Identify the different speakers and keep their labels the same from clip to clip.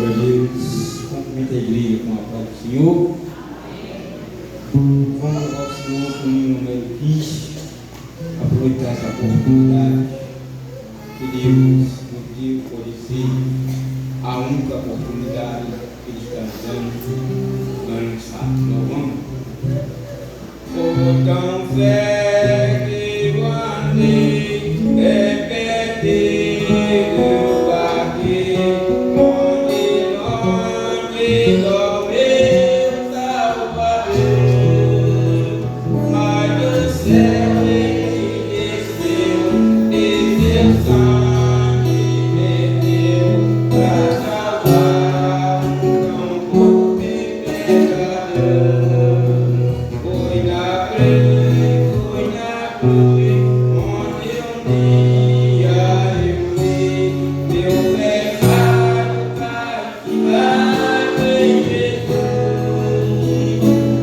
Speaker 1: Glória a Deus. Cumprimento a igreja com a paz do Senhor. Vamos ao Senhor com o número 15. Aproveitar essa oportunidade que Deus nos deu, pode ser a única oportunidade que Ele está dando para lançar. Nós vamos. Oh, tão fé que eu andei, perdido, aqui, onde do meu Salvador, mas do céu ele desceu sangue perdeu para salvar um povo pecador. Foi na cruz, onde um dia eu vi meu pecado castigado em Jesus.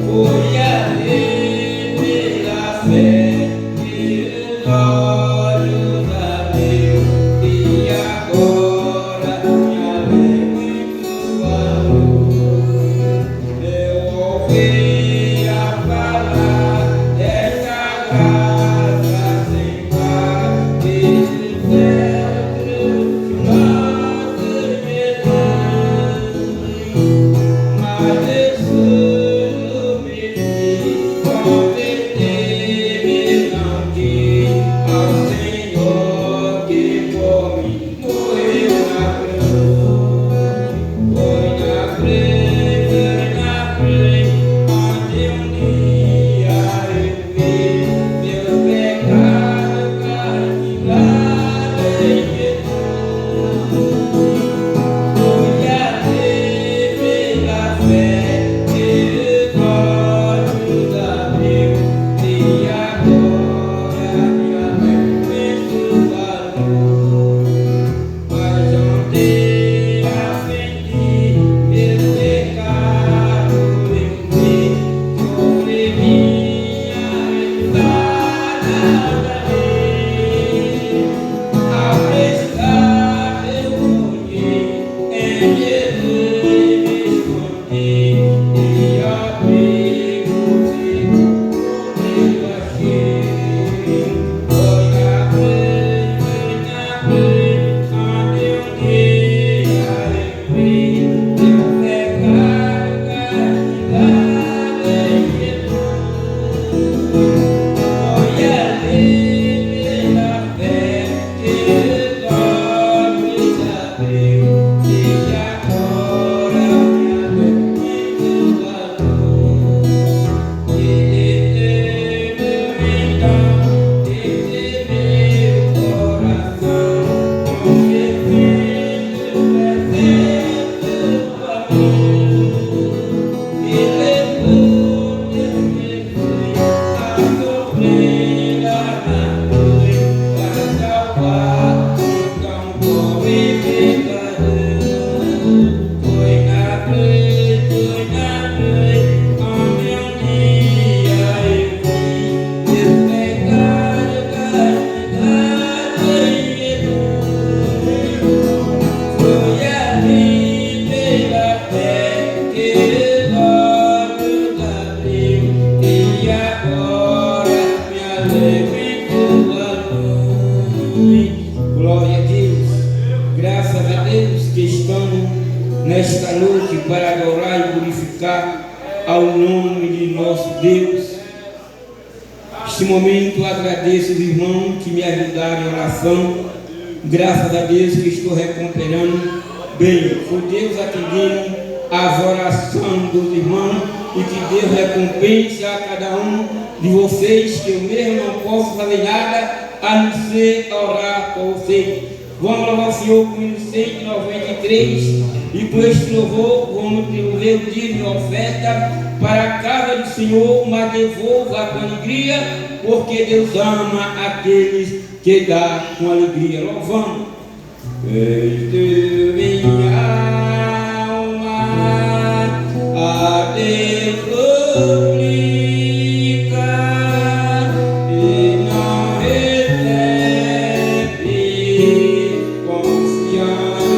Speaker 1: Foi ali pela fé que os olhos abriu e agora me alegro em sua luz. Eu ouvi a falar desta graça sem par que do céu trouxe nosso Jesus. Mas Jesus me converteu-me, não quis ao Senhor que por mim morreu na cruz. Foi na cruz, onde um dia eu vi meu pecado castigado em Jesus. Foi ali pela fé que os olhos abriu e agora me alegro em sua luz. Mas ontem ofendi meu pecado em mim, sobre minha risada dele. Ao prestar eu sonhei, em Jesus me escondi, e abrigo seguro eu achei. Foi na cruz, onde um dia eu vi meu pecado castigado em Jesus. Foi ali pela fé que os olhos abriu e agora me alegro em sua luz. Ele teve então esse meu coração, convertendo presente do amor. Me levou Deus Jesus a sofrer na cruz para salvar um tão pobre pecador. Foi na cruz, onde um dia eu vi meu pecado castigado em Jesus. Foi ali pela fé que os olhos abriu e agora me alegro em sua luz. Glória a Deus, graças a Deus que estamos nesta noite para adorar e glorificar ao nome de nosso Deus. Neste momento eu agradeço os irmãos que me ajudaram em oração. Graças a Deus que estou recuperando bem. Foi Deus atendendo as orações dos irmãos e que Deus recompense a cada um de vocês, que eu mesmo não posso fazer nada a não ser orar por vocês. Vamos louvar o Senhor com o 193 e com este louvor vamos devolver o dia de oferta para a casa do Senhor, mas devolva com alegria, porque Deus ama aqueles que dá com alegria. Louvamos. Este minha alma a Deus glorifica e não recebe confiança.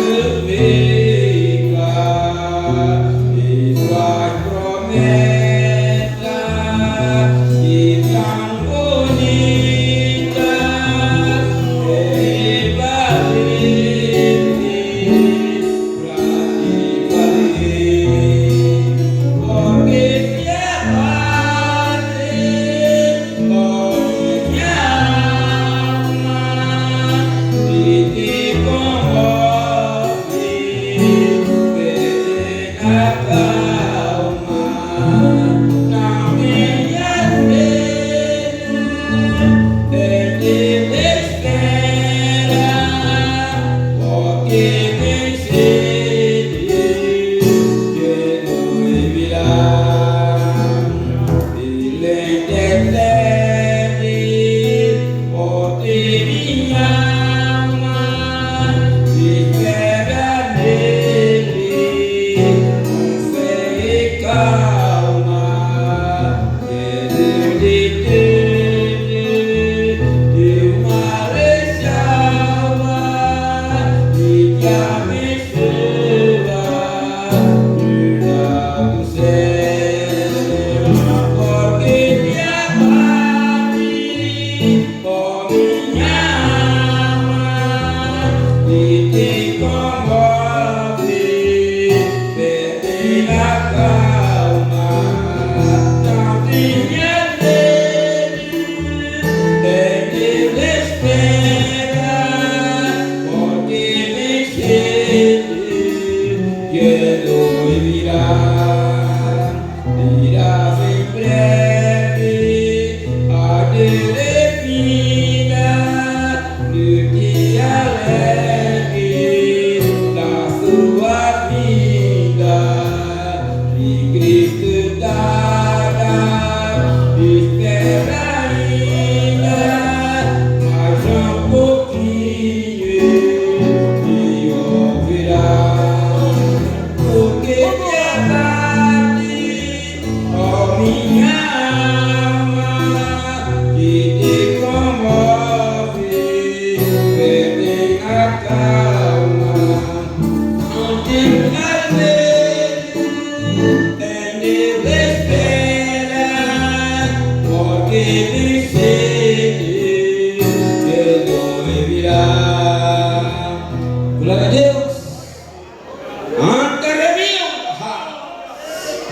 Speaker 1: Glória a Deus.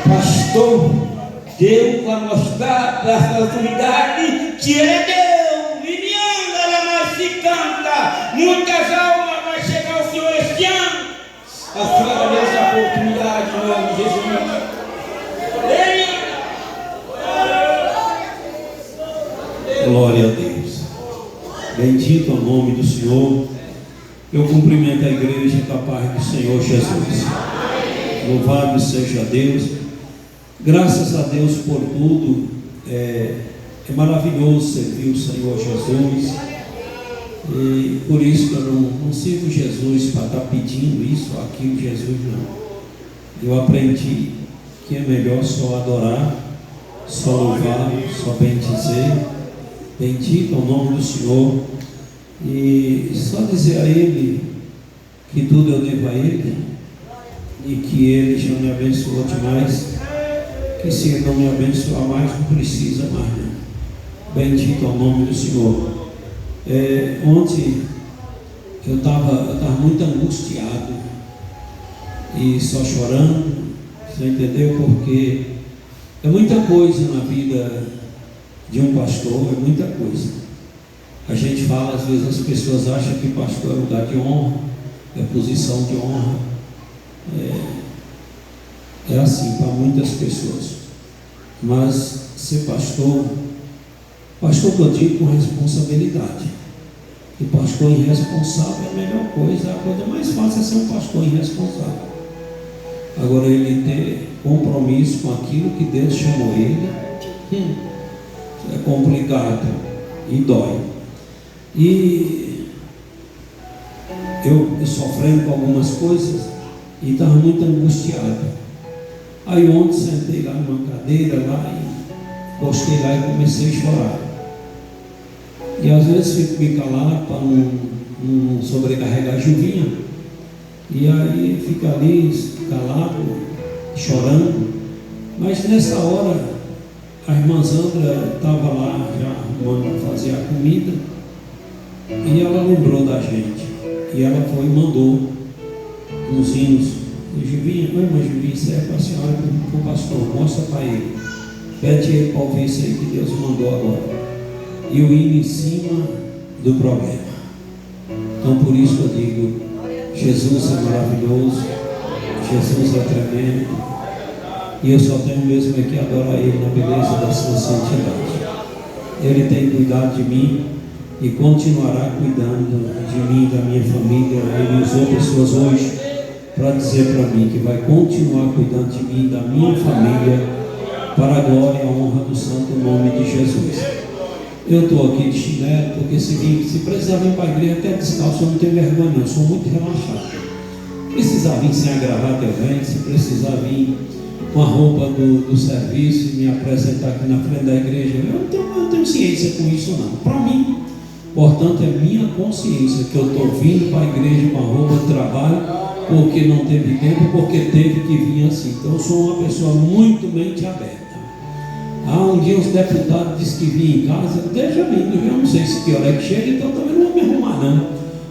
Speaker 1: Pastor, Deus vai mostrar para essa autoridade que Ele é Deus. Vivianda, ela mais se canta. Muitas almas vai chegar ao Senhor este ano. A senhora deu essa oportunidade em nome de Jesus.
Speaker 2: Glória a Deus. Bendito é o nome do Senhor. Eu cumprimento a igreja com a paz do Senhor Jesus. Louvado seja Deus. Graças a Deus por tudo. É maravilhoso servir o Senhor Jesus. E por isso que eu não sirvo Jesus para estar pedindo isso ou aquilo. Jesus não. Eu aprendi que é melhor só adorar, só louvar, só bendizer. Bendito é o nome do Senhor. E só dizer a Ele que tudo eu devo a Ele, e que Ele já me abençoou demais, que se Ele não me abençoar mais, não precisa mais, não. Bendito é o nome do Senhor. Ontem eu estava muito angustiado e só chorando, você entendeu? Porque é muita coisa na vida de um pastor, é muita coisa. A gente fala, às vezes as pessoas acham que pastor é lugar de honra, é posição de honra. É assim para muitas pessoas. Mas ser pastor que eu digo com responsabilidade. E pastor irresponsável é a melhor coisa, a coisa mais fácil é ser um pastor irresponsável. Agora ele ter compromisso com aquilo que Deus chamou ele, é complicado e dói. E eu sofrendo com algumas coisas e estava muito angustiado. Aí ontem sentei lá numa cadeira lá e postei lá e comecei a chorar. E às vezes fico me calado para não sobrecarregar a Juvinha. E aí fica ali calado, chorando. Mas nessa hora a irmã Sandra estava lá já arrumando fazer a comida. E ela lembrou da gente. E ela foi e mandou uns hinos. E Juvinha, irmã Juvinha, isso é para a senhora, para o pastor, mostra para ele. Pede ele para ouvir isso aí que Deus mandou agora. E o hino em cima do problema. Então por isso eu digo, Jesus é maravilhoso, Jesus é tremendo, e eu só tenho mesmo que adorar Ele na beleza da sua santidade. Ele tem cuidado de mim e continuará cuidando de mim e da minha família. Ele usou pessoas hoje para dizer para mim que vai continuar cuidando de mim e da minha família para a glória e a honra do santo nome de Jesus. Eu estou aqui de chinelo porque se precisar vir para a igreja até descalço, eu não tenho vergonha não, eu sou muito relaxado. Precisar vir sem a gravata eu venho, se precisar vir com a roupa do serviço e me apresentar aqui na frente da igreja, eu não tenho ciência com isso não. Para mim, portanto, é minha consciência que eu estou vindo para a igreja com a roupa de trabalho porque não teve tempo, porque teve que vir assim. Então eu sou uma pessoa muito mente aberta. Um dia os deputados disseram que vinha em casa, deixa vindo, eu não sei se que hora é que chega, então também não vou me arrumar não.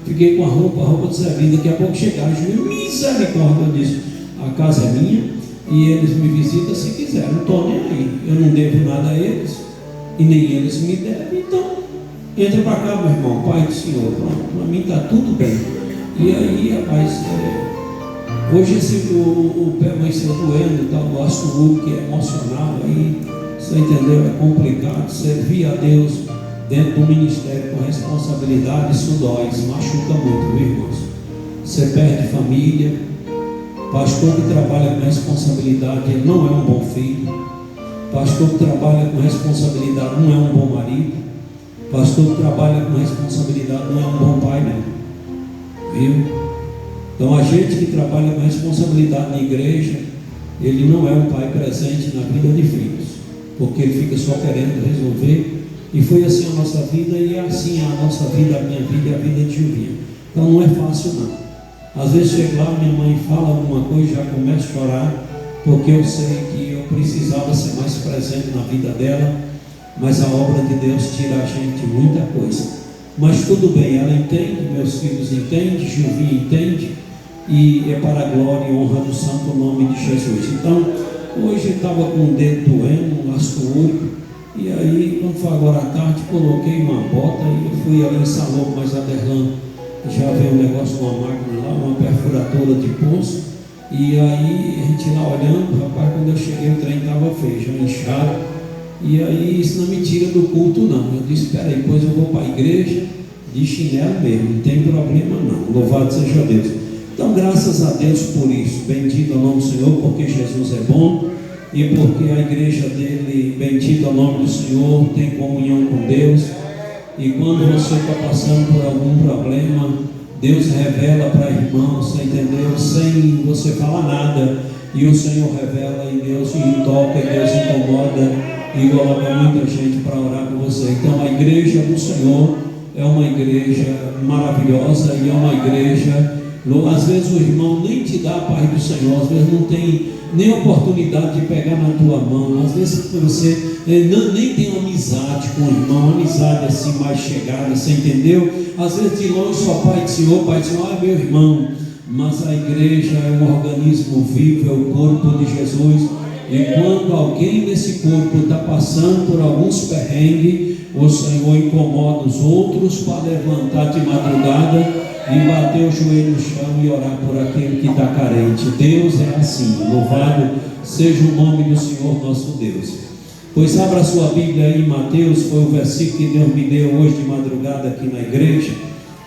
Speaker 2: Fiquei com a roupa de serviço, daqui a pouco chegaram, misericórdia, eu disse, a casa é minha e eles me visitam se quiserem, não estou nem aí, eu não devo nada a eles e nem eles me devem, então entra para cá, meu irmão, Pai do Senhor, para mim está tudo bem. E aí, rapaz, hoje o pé amanheceu doendo, está o nosso que é emocional aí. Você entendeu? É complicado servir a Deus dentro do ministério com responsabilidade. Isso dói, isso machuca muito, viu, irmãos? Você perde família. Pastor que trabalha com responsabilidade, ele não é um bom filho. Pastor que trabalha com responsabilidade não é um bom marido. Pastor que trabalha com responsabilidade não é um bom pai, não. Viu? Então a gente que trabalha com responsabilidade na igreja, ele não é um pai presente na vida de filhos, porque ele fica só querendo resolver. E foi assim a nossa vida, e é assim a nossa vida, a minha vida e a vida de Juvinha. Então não é fácil não. Às vezes chego lá, minha mãe fala alguma coisa e já começo a chorar, porque eu sei que eu precisava ser mais presente na vida dela, mas a obra de Deus tira a gente muita coisa. Mas tudo bem, ela entende, meus filhos entendem, Gilvinha entende, e é para a glória e honra do santo nome de Jesus. Então, hoje eu estava com o dedo doendo, um laço úrico, e aí, quando foi agora à tarde, coloquei uma bota e eu fui ali em Salão, mas a Derlan já veio um negócio de uma máquina lá, uma perfuradora de poço, e aí a gente lá olhando, rapaz, quando eu cheguei o trem estava feio, já inchado, e aí isso não me tira do culto não. Eu disse, espera aí, depois eu vou para a igreja de chinelo mesmo, não tem problema não, louvado seja Deus. Então graças a Deus por isso, bendito é o nome do Senhor, porque Jesus é bom, e porque a igreja dele, bendito é o nome do Senhor, tem comunhão com Deus. E quando você está passando por algum problema, Deus revela para irmão, você entendeu? Sem você falar nada, e o Senhor revela, e Deus toca, e Deus incomoda, e coloca muita gente para orar por você. Então a igreja do Senhor é uma igreja maravilhosa, e é uma igreja, às vezes o irmão nem te dá a paz do Senhor, às vezes não tem nem oportunidade de pegar na tua mão, às vezes você nem tem uma amizade com o irmão, uma amizade assim mais chegada, você entendeu? Às vezes de longe só Pai do Senhor, meu irmão, mas a igreja é um organismo vivo, é o corpo de Jesus, e quando alguém nesse corpo está passando por alguns perrengues, o Senhor incomoda os outros para levantar de madrugada e bater o joelho no chão e orar por aquele que está carente. Deus é assim, louvado seja o nome do Senhor nosso Deus. Pois abra sua Bíblia aí em Mateus, foi o versículo que Deus me deu hoje de madrugada aqui na igreja.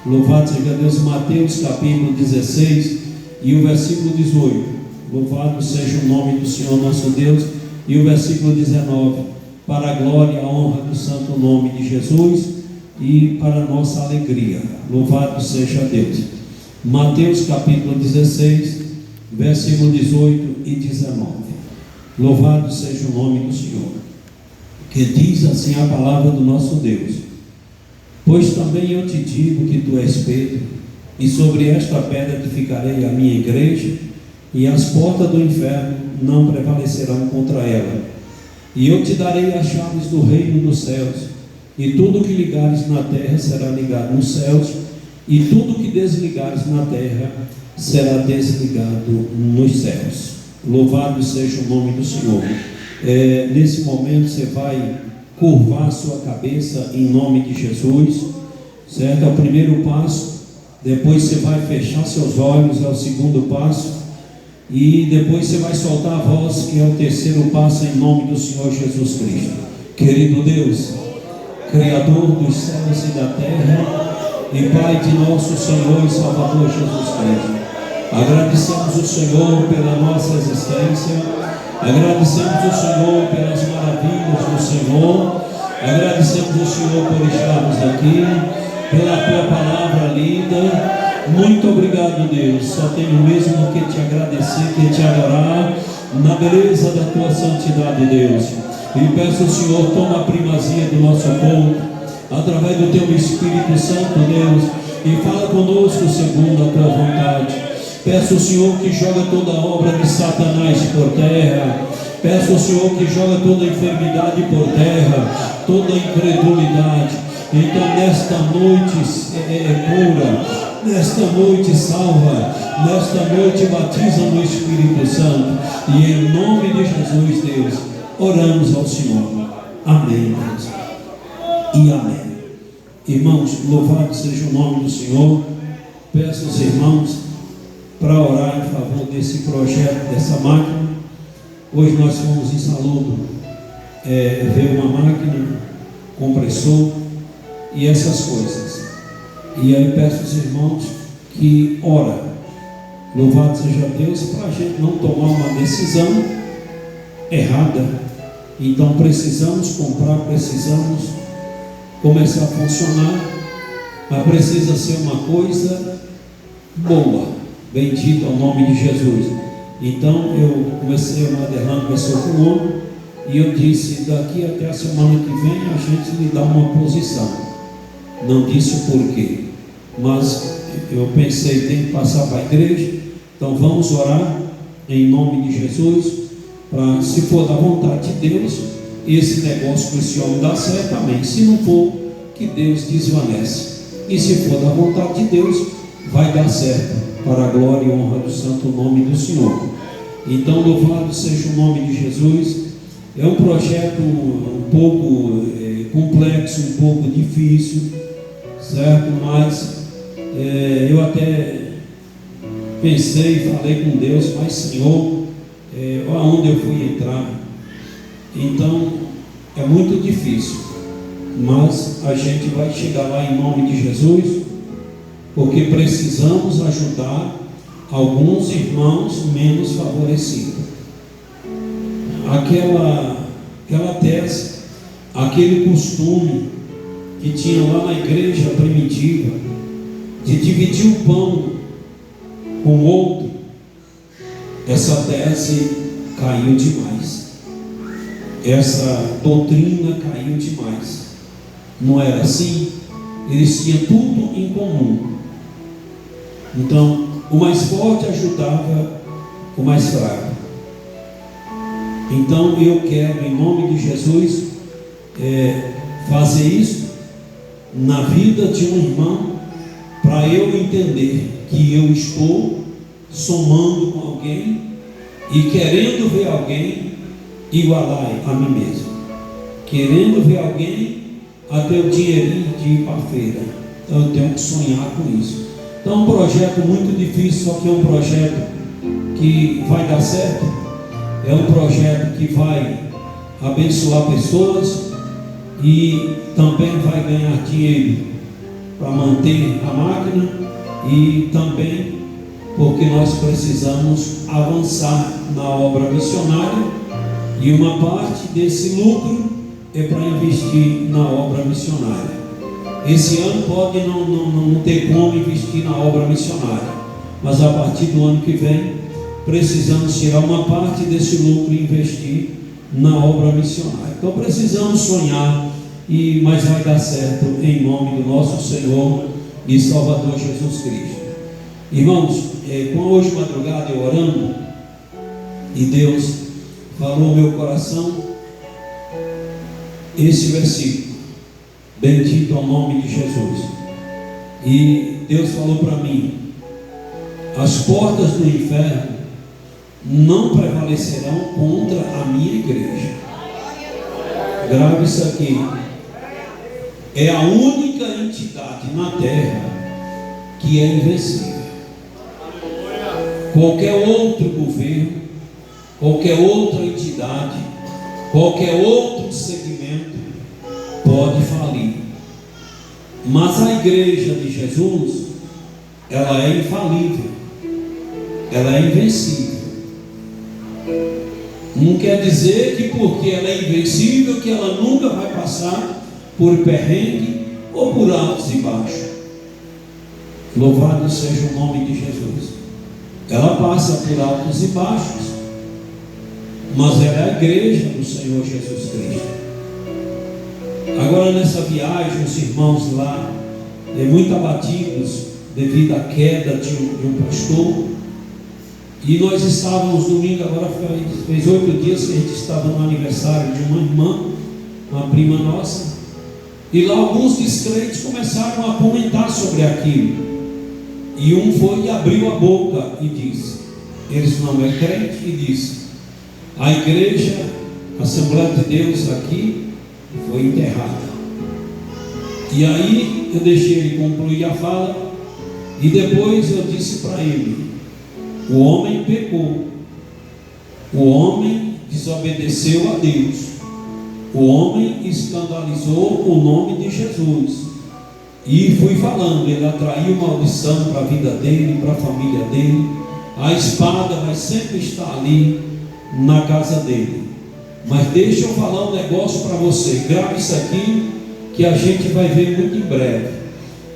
Speaker 2: Louvado seja Deus, Mateus capítulo 16 e o versículo 18. Louvado seja o nome do Senhor nosso Deus. E o versículo 19, para a glória e a honra do santo nome de Jesus e para a nossa alegria. Louvado seja Deus. Mateus capítulo 16, versículo 18 e 19. Louvado seja o nome do Senhor. Que diz assim a palavra do nosso Deus: pois também eu te digo que tu és Pedro, e sobre esta pedra edificarei a minha igreja, e as portas do inferno não prevalecerão contra ela. E eu te darei as chaves do reino dos céus, e tudo que ligares na terra será ligado nos céus, e tudo que desligares na terra será desligado nos céus. Louvado seja o nome do Senhor. Nesse momento você vai curvar sua cabeça em nome de Jesus, certo? É o primeiro passo. Depois você vai fechar seus olhos, é o segundo passo. E depois você vai soltar a voz, que é o terceiro passo, em nome do Senhor Jesus Cristo. Querido Deus, Criador dos céus e da terra, e Pai de nosso Senhor e Salvador Jesus Cristo, agradecemos o Senhor pela nossa existência, agradecemos o Senhor pelas maravilhas do Senhor, agradecemos o Senhor por estarmos aqui, pela Tua palavra linda. Muito obrigado, Deus. Só tenho mesmo que te agradecer, que te adorar na beleza da Tua santidade, Deus. E peço ao Senhor, toma a primazia do nosso povo, através do Teu Espírito Santo, Deus, e fala conosco segundo a Tua vontade. Peço ao Senhor que joga toda a obra de Satanás por terra. Peço ao Senhor que joga toda a enfermidade por terra, toda a incredulidade. Então nesta noite cura, nesta noite salva, nesta noite batiza no Espírito Santo, e em nome de Jesus, Deus, oramos ao Senhor. Amém, Deus, e amém. Irmãos, louvado seja o nome do Senhor. Peço aos irmãos para orar em favor desse projeto, dessa máquina. Hoje nós fomos em Saludo ver uma máquina, compressor e essas coisas. E aí peço aos irmãos que orem. Louvado seja Deus, para a gente não tomar uma decisão errada. Então precisamos comprar, precisamos começar a funcionar, mas precisa ser uma coisa boa. Bendito é o nome de Jesus. Então eu comecei, o Maderlan começou com o homem, e eu disse, daqui até a semana que vem a gente lhe dá uma posição. Não disse o porquê, mas eu pensei, tem que passar para a igreja. Então vamos orar em nome de Jesus, para, se for da vontade de Deus, esse negócio com esse homem dá certo, amém. Se não for, que Deus desvanece. E se for da vontade de Deus, vai dar certo, para a glória e honra do santo nome do Senhor. Então, louvado seja o nome de Jesus. É um projeto um pouco complexo, um pouco difícil, certo? Mas eu até pensei, falei com Deus, mas Senhor, aonde eu fui entrar? Então, é muito difícil, mas a gente vai chegar lá em nome de Jesus, porque precisamos ajudar alguns irmãos menos favorecidos. Aquela tese, aquele costume que tinha lá na igreja primitiva, de dividir o pão com o outro, essa tese caiu demais. Essa doutrina caiu demais. Não era assim? Eles tinham tudo em comum. Então, o mais forte ajudava o mais fraco. Então, eu quero, em nome de Jesus, fazer isso na vida de um irmão, para eu entender que eu estou somando com alguém e querendo ver alguém igualar a mim mesmo, querendo ver alguém até o dinheirinho de ir para a feira. Então eu tenho que sonhar com isso. Então é um projeto muito difícil, só que é um projeto que vai dar certo. É um projeto que vai abençoar pessoas e também vai ganhar dinheiro para manter a máquina, e também porque nós precisamos avançar na obra missionária, e uma parte desse lucro é para investir na obra missionária. Esse ano pode não ter como investir na obra missionária, mas a partir do ano que vem precisamos tirar uma parte desse lucro e investir na obra missionária. Então precisamos sonhar, mas vai dar certo em nome do nosso Senhor e Salvador Jesus Cristo. Irmãos, com hoje madrugada eu orando, e Deus falou no meu coração esse versículo: bendito é o nome de Jesus. E Deus falou para mim: as portas do inferno não prevalecerão contra a minha igreja. Grave isso aqui. É a única entidade na terra que é invencível. Qualquer outro governo, qualquer outra entidade, qualquer outro segmento pode falir, mas a igreja de Jesus, ela é infalível, ela é invencível. Não quer dizer que porque ela é invencível, que ela nunca vai passar por perrengue ou por altos e baixos. Louvado seja o nome de Jesus. Ela passa por altos e baixos, mas ela é a igreja do Senhor Jesus Cristo. Agora, nessa viagem, os irmãos lá, muito abatidos devido à queda de um pastor, e nós estávamos domingo, agora fez 8 dias que a gente estava no aniversário de uma irmã, uma prima nossa, e lá alguns descrentes começaram a comentar sobre aquilo. E um foi e abriu a boca e disse, eles não é crente, e disse: a igreja, a Assembleia de Deus aqui foi enterrada. E aí eu deixei ele concluir a fala, e depois eu disse para ele: o homem pecou, o homem desobedeceu a Deus, o homem escandalizou o nome de Jesus. E fui falando, ele atraiu maldição para a vida dele, para a família dele. A espada vai sempre estar ali na casa dele. Mas deixa eu falar um negócio para você, grave isso aqui, que a gente vai ver muito em breve.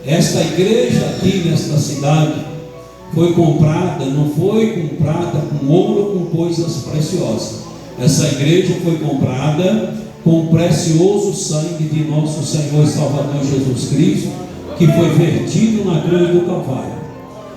Speaker 2: Esta igreja aqui nesta cidade foi comprada, não foi com prata, com ouro, com coisas preciosas. Essa igreja foi comprada com o precioso sangue de nosso Senhor e Salvador Jesus Cristo, que foi vertido na cruz do Calvário.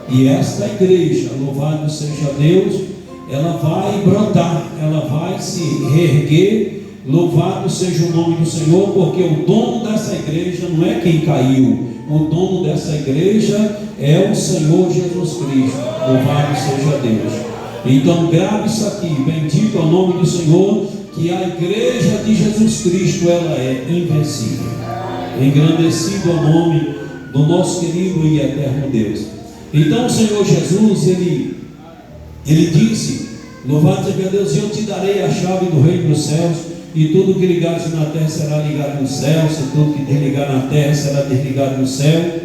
Speaker 2: E esta igreja, louvado seja Deus, ela vai brotar, ela vai se reerguer, Louvado seja o nome do Senhor, porque o dono dessa igreja não é quem caiu, o dono dessa igreja é o Senhor Jesus Cristo. Louvado seja Deus. Então grave isso aqui, bendito é o nome do Senhor, que a igreja de Jesus Cristo, ela é invencível. Engrandecido é o nome do nosso querido e eterno Deus. Então o Senhor Jesus, ele disse, louvado seja Deus, eu te darei a chave do reino dos céus, e tudo que ligares na terra será ligado no céu, e tudo que desligar na terra será desligado no céu.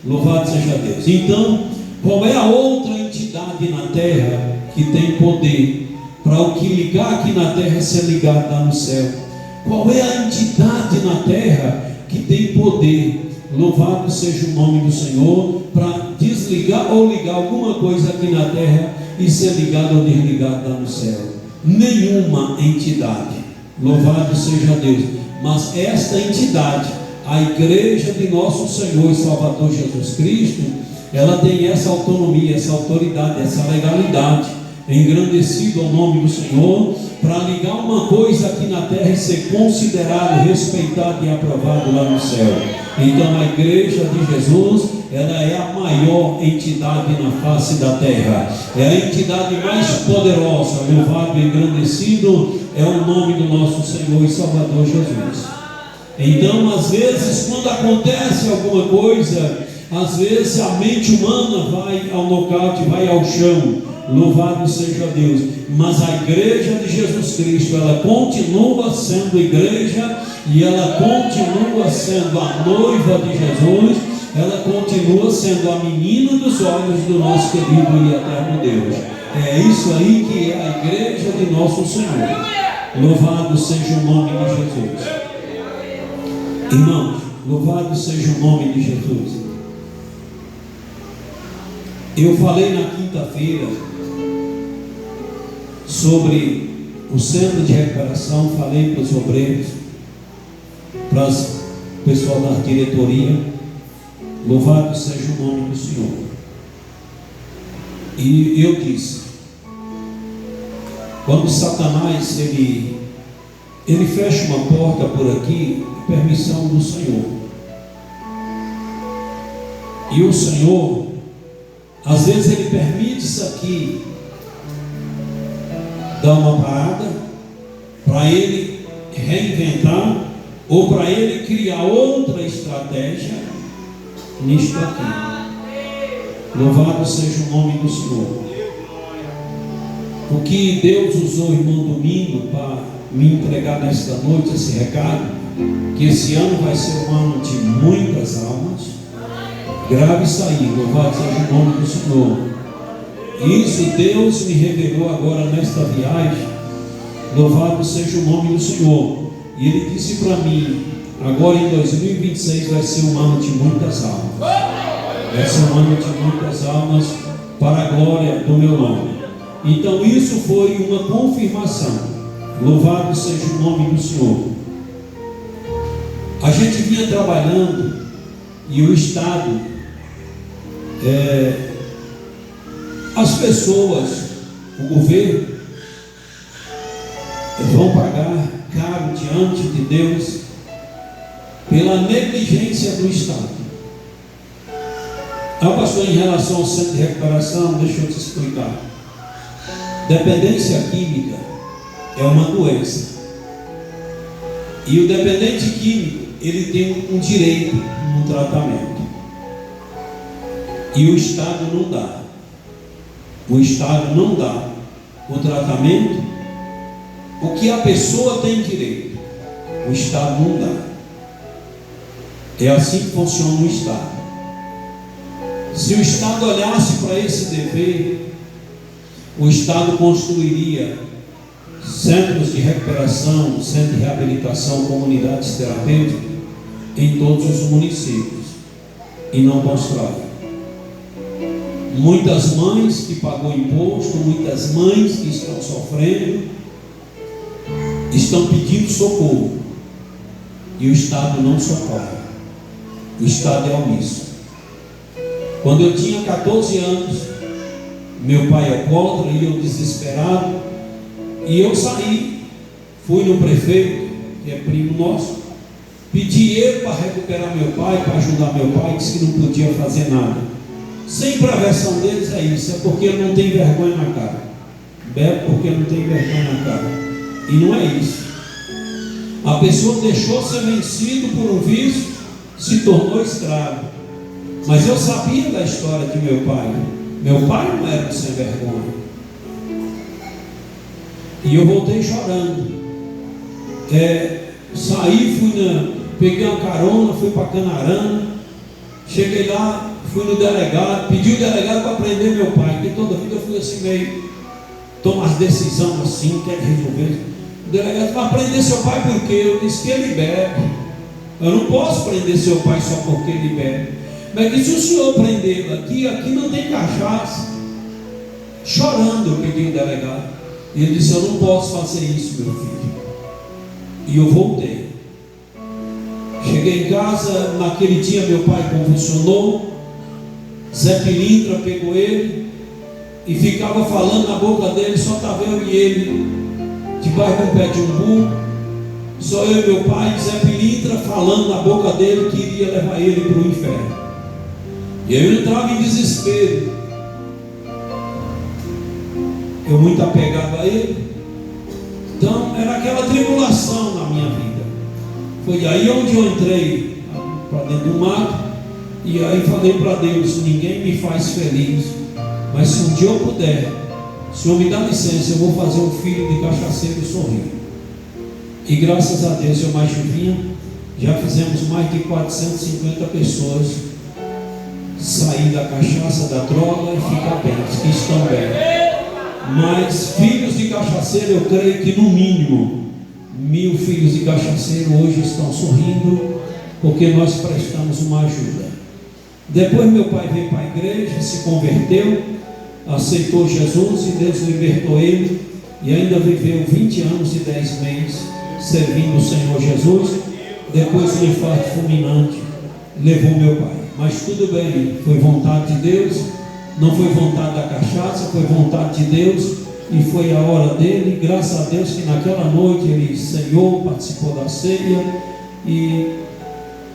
Speaker 2: Louvado seja Deus. Então, qual é a outra entidade na terra que tem poder para o que ligar aqui na terra ser ligado lá no céu? Qual é a entidade na terra que tem poder, louvado seja o nome do Senhor, para desligar ou ligar alguma coisa aqui na terra e ser ligado ou desligado lá no céu? Nenhuma entidade. Louvado seja Deus. Mas esta entidade, a igreja de nosso Senhor e Salvador Jesus Cristo, ela tem essa autonomia, essa autoridade, essa legalidade. Engrandecido ao nome do Senhor, para ligar uma coisa aqui na terra e ser considerado, respeitado e aprovado lá no céu. Então a igreja de Jesus, ela é a maior entidade na face da terra, é a entidade mais poderosa. Louvado e engrandecido é o nome do nosso Senhor e Salvador Jesus. Então às vezes, quando acontece alguma coisa, às vezes a mente humana vai ao nocaute, vai ao chão. Louvado seja Deus. Mas a igreja de Jesus Cristo, ela continua sendo igreja, e ela continua sendo a noiva de Jesus, ela continua sendo a menina dos olhos do nosso querido e eterno Deus. É isso aí que é a igreja de nosso Senhor. Louvado seja o nome de Jesus. Irmãos, louvado seja o nome de Jesus. Eu falei na quinta-feira sobre o centro de recuperação, falei para os obreiros, para o pessoal da diretoria. Louvado seja o nome do Senhor. E eu disse, quando Satanás ele fecha uma porta por aqui, permissão do Senhor, e o Senhor às vezes ele permite isso aqui, dar uma parada, para ele reinventar, ou para ele criar outra estratégia nisto aqui. Louvado seja o nome do Senhor. O que Deus usou, irmão Domingo, para me entregar nesta noite esse recado, que esse ano vai ser um ano de muitas almas. Grave isso aí, louvado seja o nome do Senhor. Isso Deus me revelou agora nesta viagem. Louvado seja o nome do Senhor. E Ele disse para mim, agora em 2026 vai ser um ano de muitas almas. Vai ser um ano de muitas almas para a glória do meu nome. Então isso foi uma confirmação. Louvado seja o nome do Senhor. A gente vinha trabalhando e o Estado, as pessoas, o governo, vão pagar caro diante de Deus pela negligência do Estado. Pastor, em relação ao centro de recuperação, deixa eu te explicar. Dependência química é uma doença, e o dependente químico ele tem um direito no tratamento, e o Estado não dá. O Estado não dá o tratamento, o que a pessoa tem direito, o Estado não dá. É assim que funciona o Estado. Se o Estado olhasse para esse dever, o Estado construiria centros de recuperação, centros de reabilitação, comunidades terapêuticas em todos os municípios, e não constrói. Muitas mães que pagam imposto, muitas mães que estão sofrendo, estão pedindo socorro, e o Estado não socorre. O Estado é omisso. Quando eu tinha 14 anos, meu pai alcoólatra e eu desesperado, e eu saí, fui no prefeito, que é primo nosso, pedi ele para recuperar meu pai, para ajudar meu pai, disse que não podia fazer nada. Sempre a versão deles é isso, é porque ele não tem vergonha na cara. Bebe porque não tem vergonha na cara. E não é isso. A pessoa deixou ser vencido por um vício, se tornou escravo. Mas eu sabia da história de meu pai. Meu pai não era um sem vergonha. E eu voltei chorando. Saí, peguei uma carona, fui para Canarana. Cheguei lá, fui no delegado, pedi o delegado para prender meu pai, porque toda vida eu fui assim meio, tomo as decisões assim, quero resolver. O delegado vai prender seu pai por quê? Eu disse que ele bebe. Eu não posso prender seu pai só porque ele bebe. Mas disse, se o senhor prendê-lo aqui não tem cachaça. Chorando eu pedi o delegado. E ele disse, eu não posso fazer isso, meu filho. E eu voltei. Cheguei em casa, naquele dia meu pai convulsionou. Zé Pilintra pegou ele e ficava falando na boca dele, só estava eu e ele, debaixo de um pé de umbu. Só eu e meu pai, Zé Pilintra, falando na boca dele que iria levar ele para o inferno. E eu entrava em desespero. Eu muito apegado a ele. Então era aquela tribulação na minha vida. Foi aí onde eu entrei para dentro do mato. E aí falei para Deus, ninguém me faz feliz, mas se um dia eu puder, o Senhor me dá licença, eu vou fazer um filho de cachaceiro sorrir. E graças a Deus, eu mais chuvinha, já fizemos mais de 450 pessoas sair da cachaça, da droga e ficar bem, que estão bem. Mas filhos de cachaceiro, eu creio que no mínimo 1000 filhos de cachaceiro hoje estão sorrindo, porque nós prestamos uma ajuda. Depois meu pai veio para a igreja, se converteu, aceitou Jesus e Deus libertou ele e ainda viveu 20 anos e 10 meses servindo o Senhor Jesus. Depois um infarto fulminante levou meu pai, mas tudo bem, foi vontade de Deus, não foi vontade da cachaça, foi vontade de Deus e foi a hora dele. Graças a Deus que naquela noite ele ceiou, participou da ceia e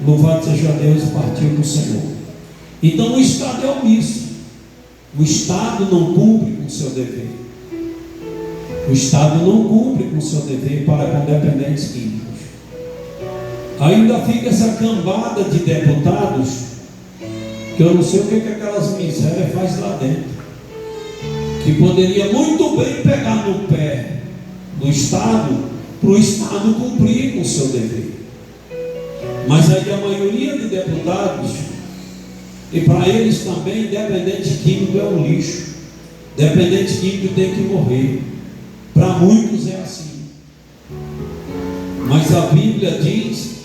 Speaker 2: louvado seja Deus, partiu com o Senhor. Então o Estado é omisso. O Estado não cumpre com o seu dever. O Estado não cumpre com o seu dever para com dependentes químicos. Ainda fica essa cambada de deputados que eu não sei o que aquelas misérias faz lá dentro, que poderia muito bem pegar no pé do Estado para o Estado cumprir com o seu dever. Mas aí a maioria de deputados, e para eles também, dependente químico é um lixo. Dependente químico tem que morrer. Para muitos é assim. Mas a Bíblia diz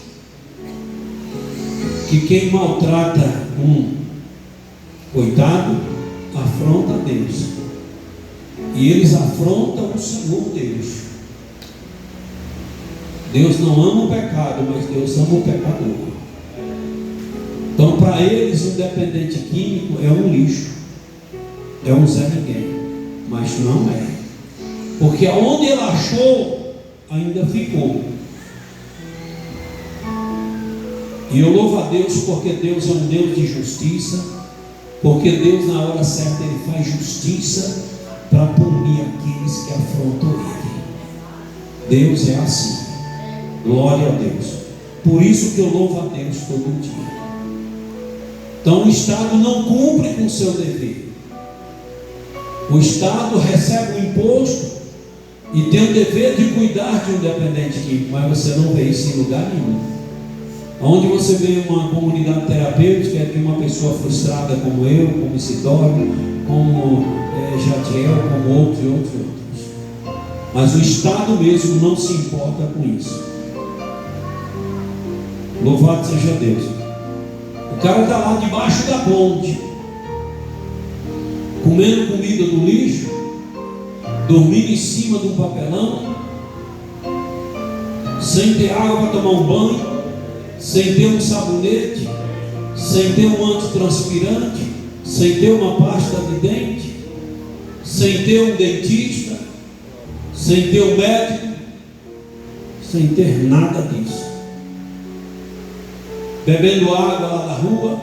Speaker 2: que quem maltrata um coitado, afronta Deus. E eles afrontam o Senhor Deus. Deus não ama o pecado, mas Deus ama o pecador. Então, para eles, um dependente químico é um lixo, é um Zé Ninguém, mas não é, porque aonde ele achou, ainda ficou. E eu louvo a Deus, porque Deus é um Deus de justiça, porque Deus, na hora certa, Ele faz justiça para punir aqueles que afrontam Ele. Deus é assim, glória a Deus. Por isso que eu louvo a Deus todo dia. Então o Estado não cumpre com o seu dever. O Estado recebe o imposto e tem o dever de cuidar de um dependente químico, mas você não vê isso em lugar nenhum. Onde você vê uma comunidade terapêutica de uma pessoa frustrada como eu, como Isidoro, como Jadiel, como outros. Mas o Estado mesmo não se importa com isso. Louvado seja Deus. O cara está lá debaixo da ponte, comendo comida do lixo, dormindo em cima de um papelão, sem ter água para tomar um banho, sem ter um sabonete, sem ter um antitranspirante, sem ter uma pasta de dente, sem ter um dentista, sem ter um médico, sem ter nada disso. Bebendo água lá da rua.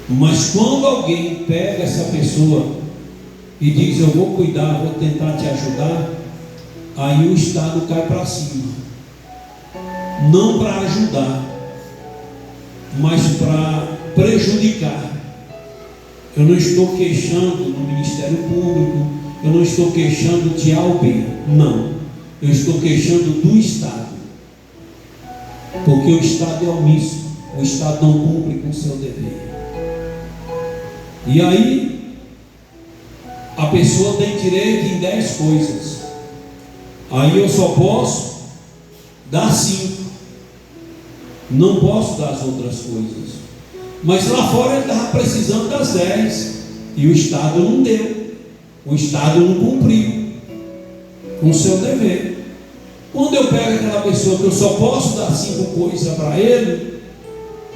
Speaker 2: Mas quando alguém pega essa pessoa e diz: eu vou cuidar, vou tentar te ajudar, aí o Estado cai para cima. Não para ajudar, mas para prejudicar. Eu não estou queixando do Ministério Público, eu não estou queixando de A ou B, não. Eu estou queixando do Estado, porque o Estado é omisso, o Estado não cumpre com o seu dever. E aí, a pessoa tem direito em 10 coisas, aí eu só posso dar 5, não posso dar as outras coisas. Mas lá fora ele estava precisando das 10 e o Estado não deu, o Estado não cumpriu com o seu dever. Quando eu pego aquela pessoa que eu só posso dar 5 coisas para ele,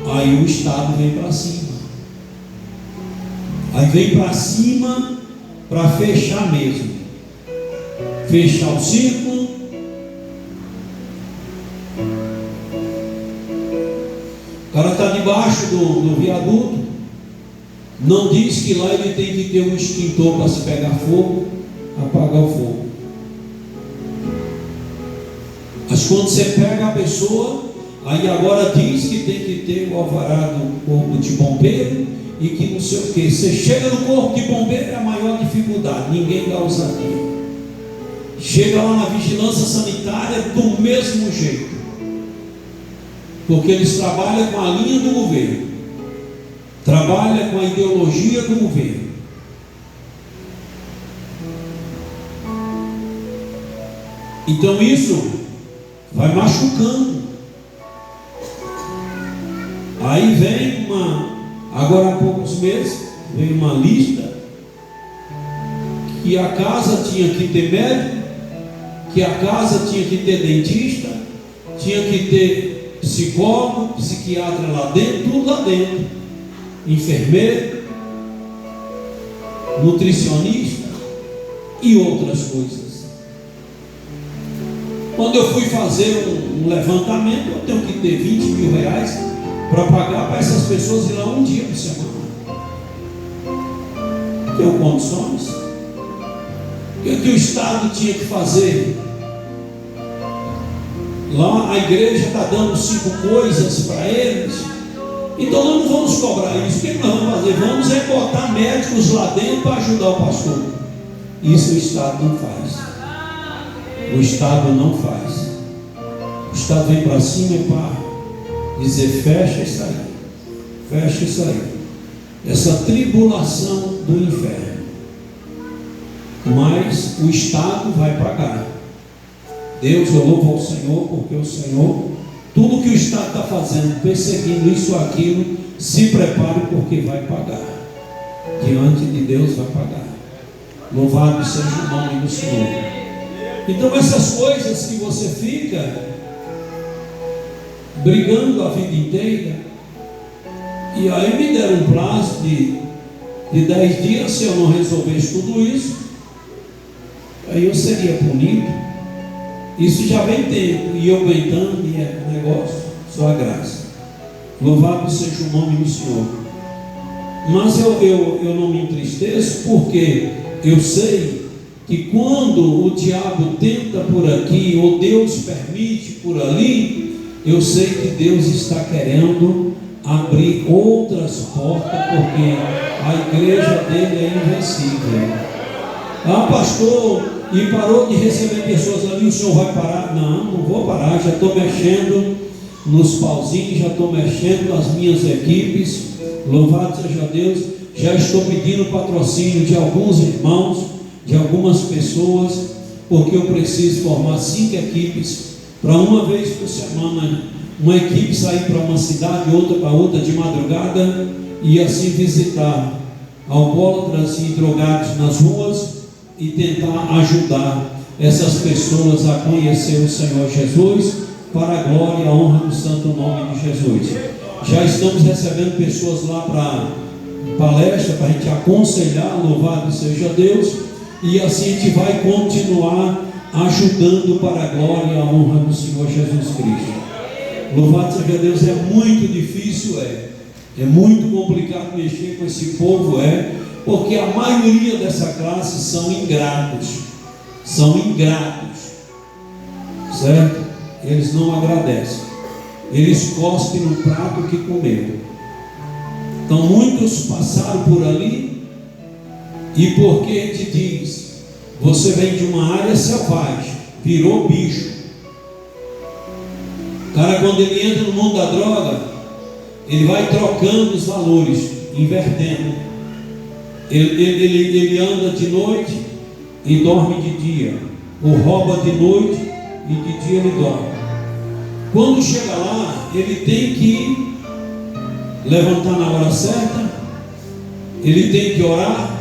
Speaker 2: aí o Estado vem para cima. Aí vem para cima para fechar mesmo, fechar o círculo. O cara está debaixo do viaduto, não diz que lá ele tem que ter um extintor para se pegar fogo, apagar o fogo. Mas quando você pega a pessoa, aí agora diz que tem que ter o alvará do corpo de bombeiro e que não sei o que. Você chega no corpo de bombeiro, é a maior dificuldade, ninguém dá ousadia. Chega lá na vigilância sanitária do mesmo jeito, porque eles trabalham com a linha do governo, trabalham com a ideologia do governo. Então isso vai machucando. Aí vem agora há poucos meses, veio uma lista que a casa tinha que ter médico, que a casa tinha que ter dentista, tinha que ter psicólogo, psiquiatra lá dentro, tudo lá dentro, enfermeiro, nutricionista e outras coisas. Quando eu fui fazer um levantamento, eu tenho que ter 20 mil reais para pagar para essas pessoas ir lá um dia por semana. Tenho condições? O que o Estado tinha que fazer? Lá a igreja está dando 5 coisas para eles, então nós não vamos cobrar isso. O que nós vamos fazer? Vamos botar médicos lá dentro para ajudar o pastor. Isso o Estado não faz. O Estado não faz. O Estado vem para cima e para dizer: fecha isso aí, fecha isso aí, essa tribulação do inferno. Mas o Estado vai pagar. Deus, eu louvo ao Senhor, porque o Senhor, tudo que o Estado está fazendo, perseguindo isso ou aquilo, se prepare, porque vai pagar. Diante de Deus vai pagar. Louvado seja o nome do Senhor. Então essas coisas que você fica brigando a vida inteira, e aí me deram um prazo de 10 dias, se eu não resolvesse tudo isso, aí eu seria punido. Isso já vem tempo, e eu aguentando, e é um negócio, só a graça. Louvado seja o nome do Senhor. Mas eu não me entristeço, porque eu sei que quando o diabo tenta por aqui, ou Deus permite por ali, eu sei que Deus está querendo abrir outras portas, porque a igreja dele é invencível. Ah, pastor, e parou de receber pessoas ali, o senhor vai parar? Não, não vou parar, já estou mexendo nos pauzinhos, já estou mexendo nas minhas equipes, louvado seja Deus, já estou pedindo patrocínio de alguns irmãos, de algumas pessoas, porque eu preciso formar 5 equipes, para uma vez por semana, uma equipe sair para uma cidade, outra para outra de madrugada, e assim visitar alcoólatras e drogados nas ruas, e tentar ajudar essas pessoas a conhecer o Senhor Jesus, para a glória e a honra do santo nome de Jesus. Já estamos recebendo pessoas lá para palestra, para a gente aconselhar, louvado seja Deus, e assim a gente vai continuar ajudando para a glória e a honra do Senhor Jesus Cristo. Louvado seja Deus. É muito difícil, é muito complicado mexer com esse povo, porque a maioria dessa classe são ingratos, certo? Eles não agradecem, eles cospem no prato que comeram. Então muitos passaram por ali, e porque te diz, você vem de uma área selvagem, virou bicho. O cara, quando ele entra no mundo da droga, ele vai trocando os valores, invertendo. Ele anda de noite e dorme de dia, ou rouba de noite e de dia ele dorme. Quando chega lá, ele tem que levantar na hora certa, ele tem que orar,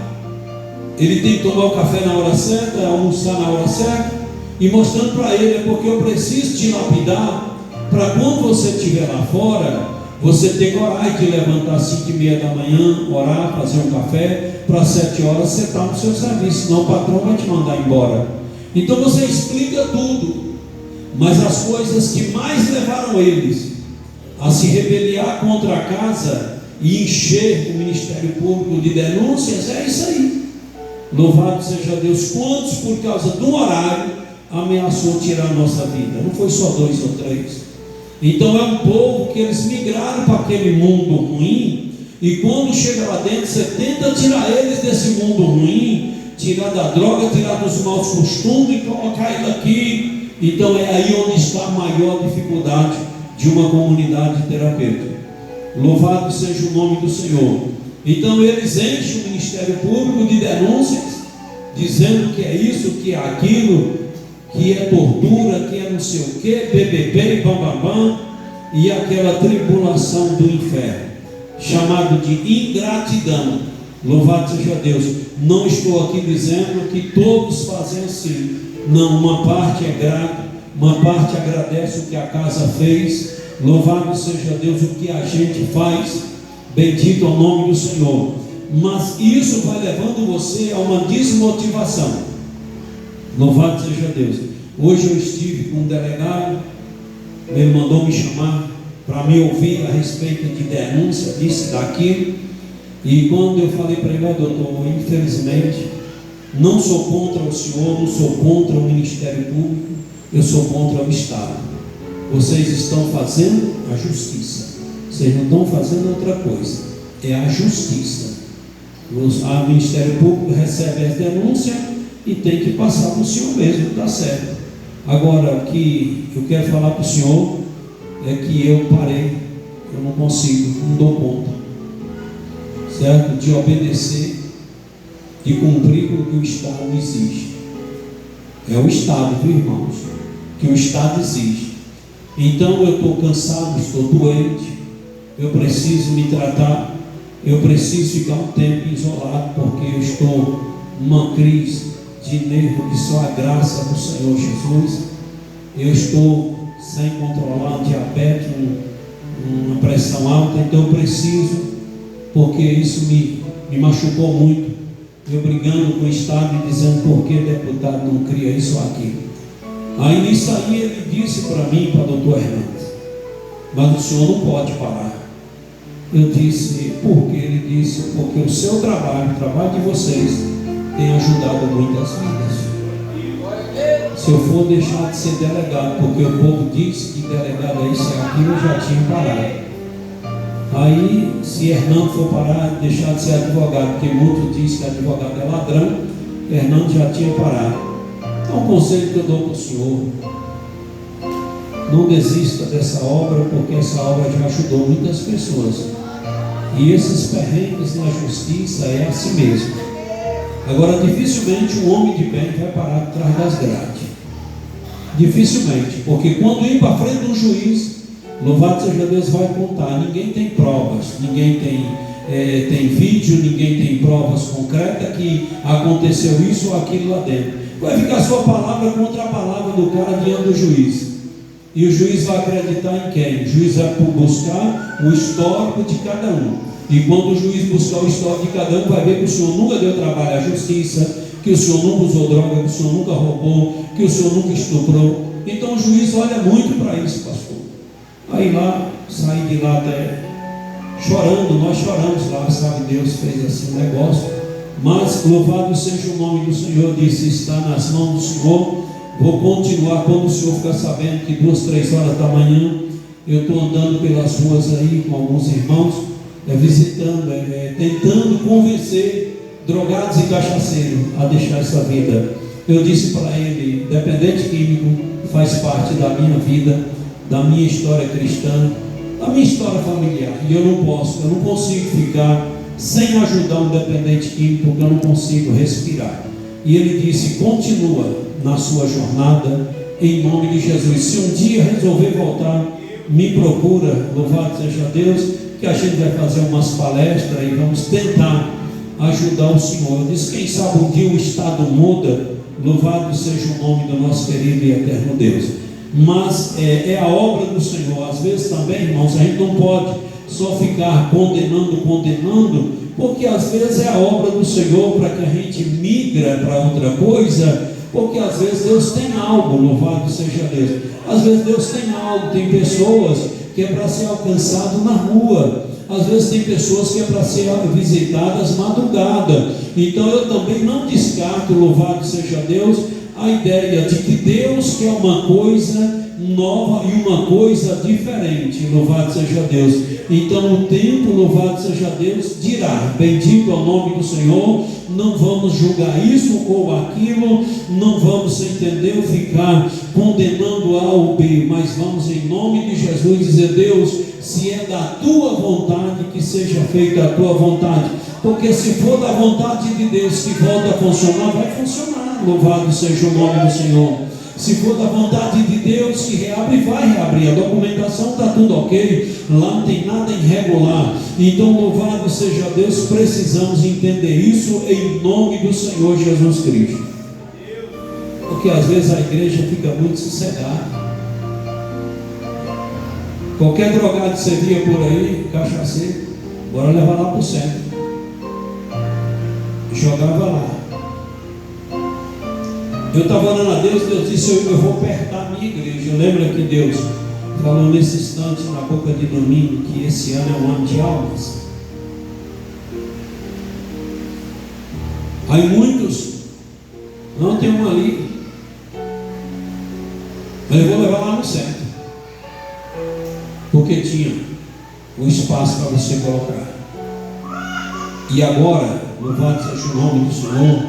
Speaker 2: ele tem que tomar o café na hora certa, almoçar na hora certa, e mostrando para ele, é porque eu preciso te lapidar, para quando você estiver lá fora, você ter coragem de levantar às 5h30 da manhã, orar, fazer um café, para 7 horas você está no seu serviço, senão o patrão vai te mandar embora. Então você explica tudo, mas as coisas que mais levaram eles a se rebeliar contra a casa e encher o Ministério Público de denúncias, é isso aí. Louvado seja Deus. Quantos, por causa do horário, ameaçou tirar a nossa vida? Não foi só 2 ou 3. Então é um povo que eles migraram para aquele mundo ruim, e quando chega lá dentro, você tenta tirar eles desse mundo ruim, tirar da droga, tirar dos maus costumes e colocar ele aqui. Então é aí onde está a maior dificuldade de uma comunidade terapêutica. Louvado seja o nome do Senhor. Então eles enchem o Ministério Público de denúncias, dizendo que é isso, que é aquilo, que é tortura, que é não sei o que, BBB e bambambam, e aquela tribulação do inferno, chamado de ingratidão. Louvado seja Deus. Não estou aqui dizendo que todos fazem assim, não, uma parte é grata, uma parte agradece o que a casa fez. Louvado seja Deus, o que a gente faz, bendito é o nome do Senhor. Mas isso vai levando você a uma desmotivação. Louvado seja Deus. Hoje eu estive com um delegado, ele mandou me chamar para me ouvir a respeito de denúncia, disso, daquilo. E quando eu falei para ele, doutor, infelizmente, não sou contra o senhor, não sou contra o Ministério Público, eu sou contra o Estado. Vocês estão fazendo a justiça, vocês não estão fazendo outra coisa, é a justiça. O Ministério Público recebe as denúncias e tem que passar para o senhor mesmo, está certo. Agora, o que eu quero falar para o senhor é que eu parei, eu não consigo, não dou conta, certo? De obedecer, de cumprir com o que o Estado exige. É o Estado, viu, irmãos? Que o Estado exige. Então eu estou cansado, estou doente, eu preciso me tratar, eu preciso ficar um tempo isolado, porque eu estou numa crise de nervo que só a graça do Senhor Jesus. Eu estou sem controlar um diabetes, uma pressão alta, então eu preciso, porque isso me machucou muito, eu brigando com o Estado e dizendo por que deputado não cria isso ou aquilo. Aí nisso aí ele disse para mim, para o doutor Hernandes, mas o senhor não pode parar. Eu disse, por quê? Ele disse, porque o seu trabalho, o trabalho de vocês, tem ajudado muitas vidas. Se eu for deixar de ser delegado, porque o povo disse que delegado é isso e aquilo, eu já tinha parado. Aí, se Hernando for parar, deixar de ser advogado, porque muitos dizem que advogado é ladrão, Hernando já tinha parado. Então, o conselho que eu dou para o senhor, não desista dessa obra, porque essa obra já ajudou muitas pessoas. E esses perrengues na justiça é assim mesmo. Agora, dificilmente um homem de bem vai parar atrás das grades. Dificilmente, porque quando ir para frente do juiz, louvado seja Deus, vai contar. Ninguém tem provas, ninguém tem vídeo, ninguém tem provas concretas que aconteceu isso ou aquilo lá dentro. Vai ficar sua palavra contra a palavra do cara diante do juiz. E o juiz vai acreditar em quem? O juiz vai buscar o histórico de cada um. E quando o juiz buscar o histórico de cada um, vai ver que o senhor nunca deu trabalho à justiça, que o senhor nunca usou droga, que o senhor nunca roubou, que o senhor nunca estuprou. Então o juiz olha muito para isso, pastor. Aí lá, saí de lá até chorando, nós choramos lá, sabe, Deus fez assim um negócio. Mas louvado seja o nome do Senhor, disse, está nas mãos do Senhor. Vou continuar quando o senhor ficar sabendo que 2, 3 horas da manhã eu estou andando pelas ruas aí com alguns irmãos, visitando, tentando convencer drogados e cachaceiros a deixar essa vida. Eu disse para ele, dependente químico faz parte da minha vida, da minha história cristã, da minha história familiar, e eu não consigo ficar sem ajudar um dependente químico, porque eu não consigo respirar. E ele disse, continua na sua jornada, em nome de Jesus. Se um dia resolver voltar, me procura, louvado seja Deus, que a gente vai fazer umas palestras e vamos tentar ajudar o Senhor. Eu disse, quem sabe um dia o estado muda, louvado seja o nome do nosso querido e eterno Deus. Mas é a obra do Senhor. Às vezes também, irmãos, a gente não pode só ficar condenando, porque às vezes é a obra do Senhor para que a gente migra para outra coisa, porque às vezes Deus tem algo, louvado seja Deus. Às vezes Deus tem algo, tem pessoas que é para ser alcançado na rua, às vezes tem pessoas que é para ser visitadas madrugada. Então eu também não descarto, louvado seja Deus, a ideia de que Deus quer uma coisa nova e uma coisa diferente, louvado seja Deus. Então o tempo, louvado seja Deus, dirá, bendito é o nome do Senhor. Não vamos julgar isso ou aquilo, não vamos entender ou ficar condenando A ou B, mas vamos em nome de Jesus dizer, Deus, se é da tua vontade, que seja feita a tua vontade, porque se for da vontade de Deus que volta a funcionar, vai funcionar, louvado seja o nome do Senhor. Se for da vontade de Deus que reabre, vai reabrir. A documentação está tudo ok, lá não tem nada irregular. Então louvado seja Deus, precisamos entender isso em nome do Senhor Jesus Cristo. Porque às vezes a igreja fica muito sossegada. Qualquer drogado que você via por aí, cachaceiro, bora levar lá para o centro. Jogava lá. Eu estava orando a Deus, Deus disse, eu vou apertar a minha igreja. Lembra que Deus falou nesse instante, na boca de domingo, que esse ano é um ano de almas. Aí muitos, não tem um ali, mas eu vou levar lá no centro, porque tinha o espaço para você colocar. E agora, louvado seja o nome do Senhor,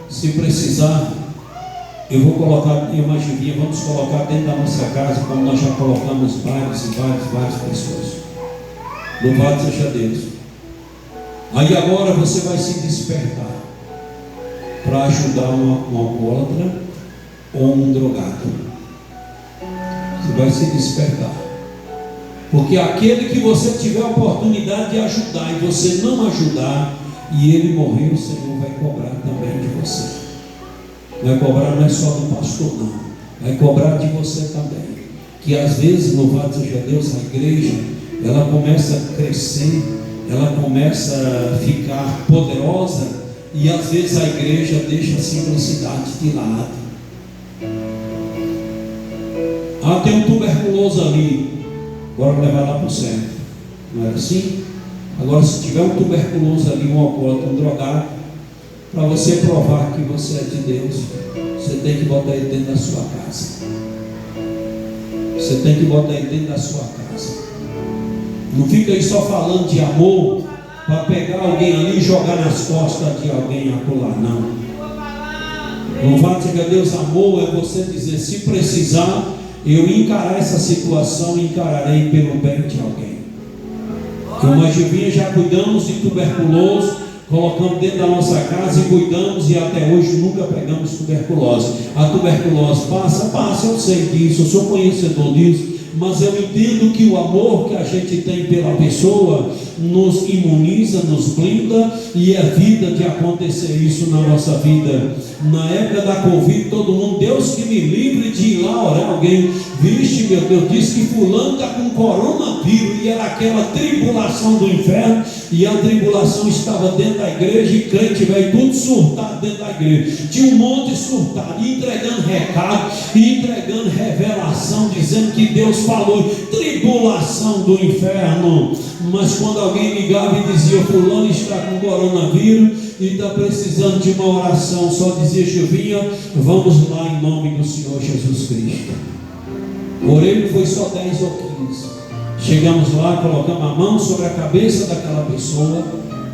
Speaker 2: se precisar, eu vou colocar em uma givinha, vamos colocar dentro da nossa casa, como nós já colocamos várias pessoas. Louvado seja Deus. Aí agora você vai se despertar para ajudar um alcoólatra ou um drogado. Você vai se despertar. Porque aquele que você tiver a oportunidade de ajudar e você não ajudar, e ele morrer, o Senhor vai cobrar também de você. Vai cobrar não é só do pastor, não. Vai cobrar de você também. Que às vezes, louvado seja Deus, a igreja, ela começa a crescer, ela começa a ficar poderosa, e às vezes a igreja deixa a simplicidade de lado. Ah, tem um tuberculoso ali, bora levar lá para o centro. Não era assim? Agora, se tiver um tuberculoso ali, um alcoólatra, um drogado, para você provar que você é de Deus, você tem que botar ele dentro da sua casa. Você tem que botar ele dentro da sua casa. Não fica aí só falando de amor para pegar alguém ali e jogar nas costas de alguém acolá, não. Louvado seja Deus, amor é você dizer, se precisar, eu encarar essa situação, encararei pelo bem de alguém. Como a Givinha já cuidamos de tuberculoso, colocamos dentro da nossa casa e cuidamos, e até hoje nunca pegamos tuberculose. A tuberculose passa, eu sei disso, eu sou conhecedor disso, mas eu entendo que o amor que a gente tem pela pessoa nos imuniza, nos blinda e evita de acontecer isso na nossa vida. Na época da Covid, todo mundo, Deus que me livre de ir lá orar. Alguém, vixe, meu Deus, disse que fulano está com coronavírus, e era aquela tribulação do inferno, e a tribulação estava dentro da igreja, e crente velho, tudo surtado dentro da igreja. Tinha um monte surtado, entregando recado, entregando revelação, dizendo que Deus falou, tribulação do inferno. Mas quando alguém ligava e dizia, fulano está com coronavírus e está precisando de uma oração, só dizia, Gilvinha, vamos lá em nome do Senhor Jesus Cristo. Orei, não foi só 10 ou 15. Chegamos lá, colocamos a mão sobre a cabeça daquela pessoa,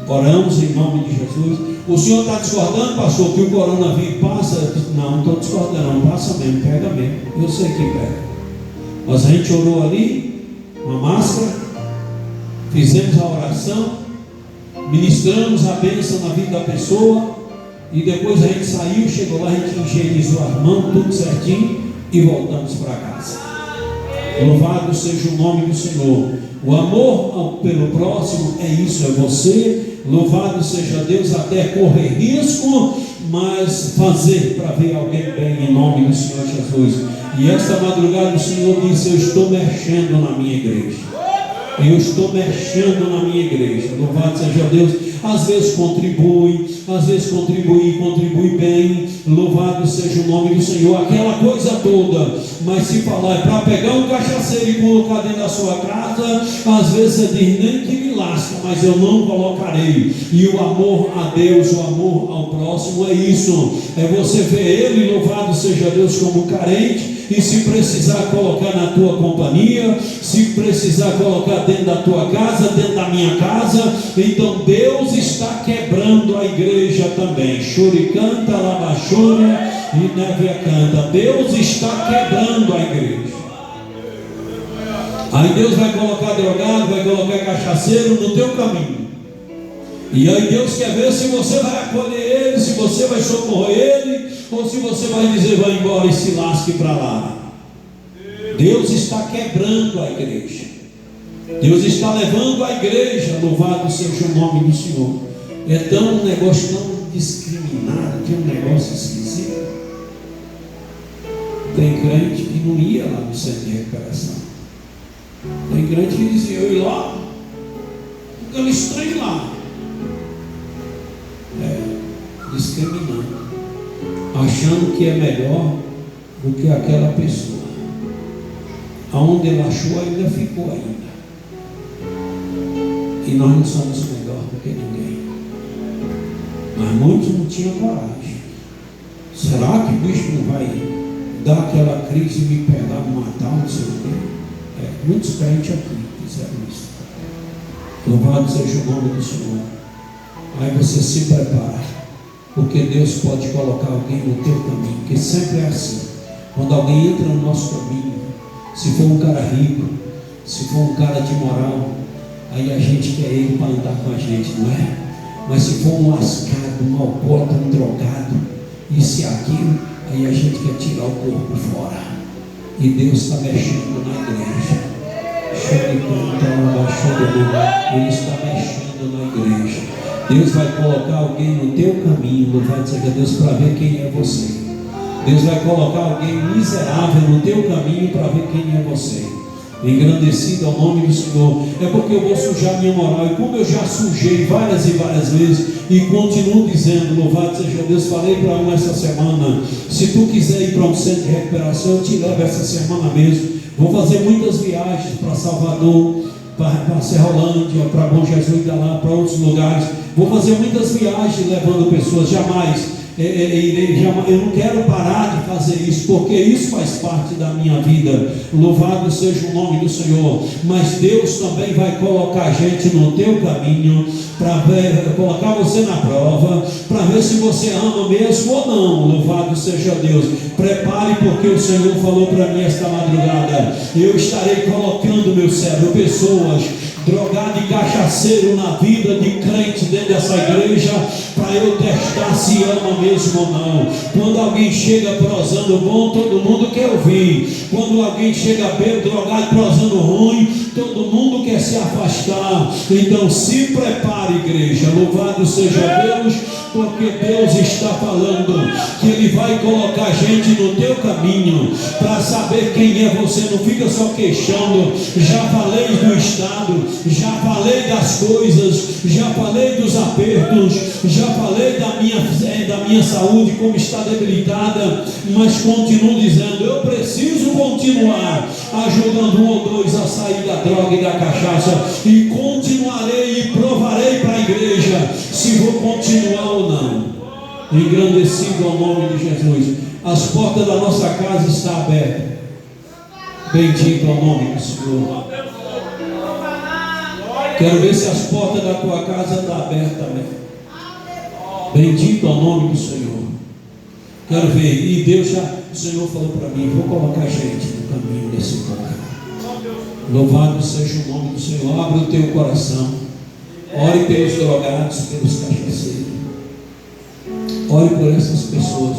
Speaker 2: oramos em nome de Jesus. O senhor está discordando, pastor, que o coronavírus passa? Não estou discordando, não, passa mesmo, pega mesmo, eu sei que pega. Mas a gente orou ali, uma máscara, fizemos a oração, ministramos a bênção na vida da pessoa, e depois a gente saiu, chegou lá, a gente higienizou as mãos, tudo certinho, e voltamos para casa. Louvado seja o nome do Senhor. O amor pelo próximo é isso, é você. Louvado seja Deus, até correr risco, mas fazer para ver alguém bem em nome do Senhor Jesus. E esta madrugada o Senhor disse, eu estou mexendo na minha igreja. Eu estou mexendo na minha igreja. Louvado seja Deus. Às vezes contribui bem. Louvado seja o nome do Senhor. Aquela coisa toda. Mas se falar é para pegar um cachaceiro e colocar dentro da sua casa, às vezes você diz, nem que me lasca, mas eu não colocarei. E o amor a Deus, o amor ao próximo é isso. É você ver ele, louvado seja Deus, como carente. E se precisar colocar na tua companhia, se precisar colocar dentro da tua casa, dentro da minha casa, então Deus está quebrando a igreja também. Choricanta, labachora e névia canta. Deus está quebrando a igreja. Aí Deus vai colocar drogado, vai colocar cachaceiro no teu caminho. E aí Deus quer ver se você vai acolher ele, se você vai socorrer ele, ou se você vai dizer, vai embora e se lasque para lá. Deus está quebrando a igreja. Deus está levando a igreja, louvado seja o nome do Senhor. É tão um negócio tão discriminado, que é um negócio esquisito. Tem crente que não ia lá no centro de recuperação. Tem crente que dizia, eu ia lá, aquele estranho lá. Discriminando, achando que é melhor do que aquela pessoa. Aonde ele achou, ainda ficou ainda. E nós não somos melhor do que ninguém. Mas muitos não tinham coragem. Será que o bicho não vai dar aquela crise e me pegar, me matar, não sei o quê? Muitos crentes aqui fizeram isso. Louvado seja o nome do Senhor. Aí você se prepara, porque Deus pode colocar alguém no teu caminho, que sempre é assim. Quando alguém entra no nosso caminho, se for um cara rico, se for um cara de moral, aí a gente quer ele para andar com a gente, não é? Mas se for um lascado, um alcoólatra, um drogado, isso e aquilo, aí a gente quer tirar o corpo fora. E Deus está mexendo na igreja. Ele está mexendo na igreja. Deus vai colocar alguém no teu caminho, louvado seja Deus, para ver quem é você. Deus vai colocar alguém miserável no teu caminho para ver quem é você. Engrandecido ao nome do Senhor. É porque eu vou sujar minha moral. E como eu já sujei várias e várias vezes, e continuo dizendo, louvado seja Deus, falei para um essa semana, se tu quiser ir para um centro de recuperação, eu te levo essa semana mesmo. Vou fazer muitas viagens para Salvador, para Serrolândia, para Bom Jesus, lá para outros lugares. Vou fazer muitas viagens levando pessoas. Jamais eu não quero parar de fazer isso, porque isso faz parte da minha vida. Louvado seja o nome do Senhor. Mas Deus também vai colocar gente no teu caminho, para colocar você na prova, para ver se você ama mesmo ou não. Louvado seja Deus. Prepare, porque o Senhor falou para mim esta madrugada: eu estarei colocando, meu servo, pessoas
Speaker 3: drogado e cachaceiro na vida de crente dentro dessa igreja, para eu testar se ama mesmo ou não. Quando alguém chega prosando bom, todo mundo quer ouvir. Quando alguém chega bêbado, drogado, prosando ruim, todo mundo quer se afastar. Então se prepare, igreja. Louvado seja Deus, porque Deus está falando que Ele vai colocar gente no teu caminho para saber quem é você. Não fica só queixando. Já falei do estado, já falei das coisas, já falei dos apertos, já falei da minha saúde como está debilitada, mas continuo dizendo, eu preciso continuar ajudando um ou dois a sair da droga e da cachaça, e continuarei e provarei para a igreja se vou continuar ou não. Engrandecido ao nome de Jesus. As portas da nossa casa estão abertas. Bendito ao nome do Senhor. Quero ver se as portas da tua casa estão abertas também. Bendito ao nome do Senhor. Quero ver. E Deus o Senhor falou para mim, vou colocar gente no caminho desse povo. Louvado seja o nome do Senhor. Abre o teu coração. Ore pelos drogados, pelos cachaceiros. Ore por essas pessoas.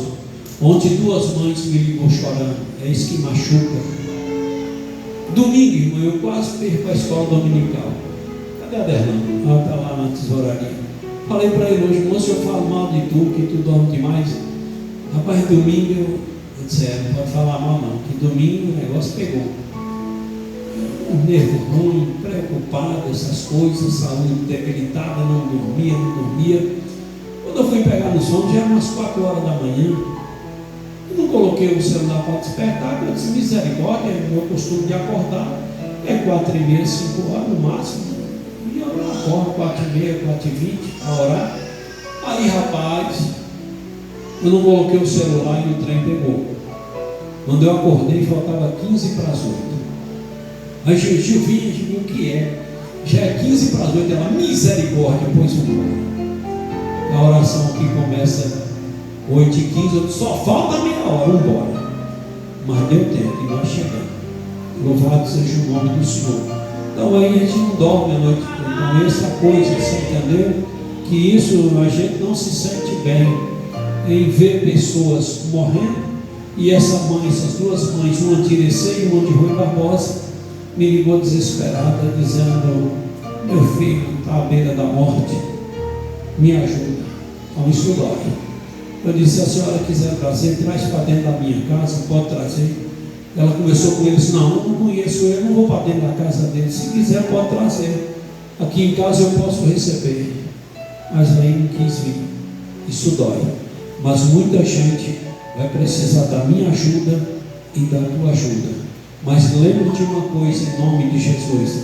Speaker 3: Ontem 2 mães me ligou chorando. É isso que machuca. Domingo, irmão, eu quase perco a escola dominical. Cadê a Derlana? Ela está lá na tesouraria. Falei para ele hoje, moço, eu falo mal de tu, que tu dorme demais. Rapaz, domingo eu disse, não pode falar mal não, que domingo o negócio pegou. Um nervo ruim, preocupado, essas coisas, saúde debilitada, não dormia. Quando eu fui pegar no sono, já eram umas 4 horas da manhã. Eu não coloquei o celular para despertar, eu disse, misericórdia, é meu costume de acordar. É 4h30, 5 horas no máximo. E eu acordo 4h30, 4h20 a orar. Aí, rapaz, eu não coloquei o celular e o trem pegou. Quando eu acordei, faltava 15 para as 8. Aí Gil vinha de mim, o que é? Já é 15 para as 8, ela, misericórdia, pois embora. A oração aqui começa 8h15, eu disse, só falta meia hora, embora. Mas deu tempo e nós chegamos. Louvado seja o nome do Senhor. Então aí a gente não dorme a noite com essa coisa, você entendeu? Que isso a gente não se sente bem em ver pessoas morrendo. E essas 2 mães, uma de Irecê e uma de Rui Barbosa, me ligou desesperada, dizendo, meu filho está à beira da morte, me ajuda. Então isso dói. Eu disse, se a senhora quiser trazer, traz para dentro da minha casa, pode trazer. Ela conversou com eles, não, eu não conheço ele, não vou para dentro da casa dele, se quiser pode trazer. Aqui em casa eu posso receber. Mas aí não quis vir. Isso dói. Mas muita gente vai precisar da minha ajuda e da tua ajuda. Mas lembre de uma coisa em nome de Jesus,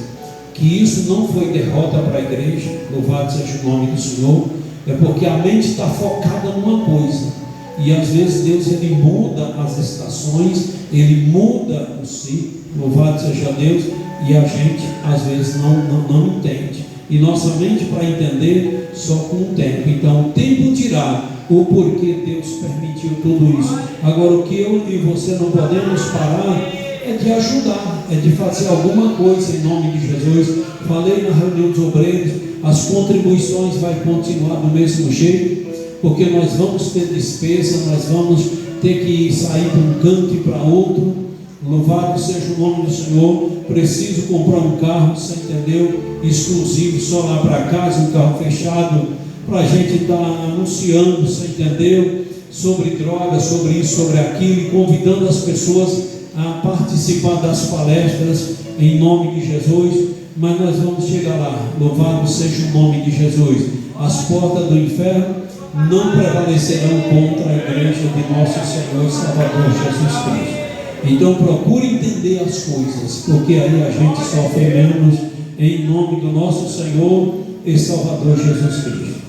Speaker 3: que isso não foi derrota para a igreja, louvado seja o nome do Senhor, é porque a mente está focada numa coisa, e às vezes Deus ele muda as estações, ele muda o ciclo, louvado seja Deus, e a gente às vezes não entende, e nossa mente para entender só com o tempo. Então o tempo dirá o porquê Deus permitiu tudo isso. Agora o que eu e você não podemos parar é de ajudar, é de fazer alguma coisa em nome de Jesus. Falei na reunião dos obreiros, as contribuições vai continuar do mesmo jeito, porque nós vamos ter despesa, nós vamos ter que sair para um canto e para outro. Louvado seja o nome do Senhor. Preciso comprar um carro, você entendeu? Exclusivo, só lá para casa, um carro fechado, para a gente estar anunciando, você entendeu? Sobre drogas, sobre isso, sobre aquilo, e convidando as pessoas a participar das palestras em nome de Jesus. Mas nós vamos chegar lá, louvado seja o nome de Jesus. As portas do inferno não prevalecerão contra a igreja de nosso Senhor e Salvador Jesus Cristo. Então procure entender as coisas, porque aí a gente sofre menos, em nome do nosso Senhor e Salvador Jesus Cristo.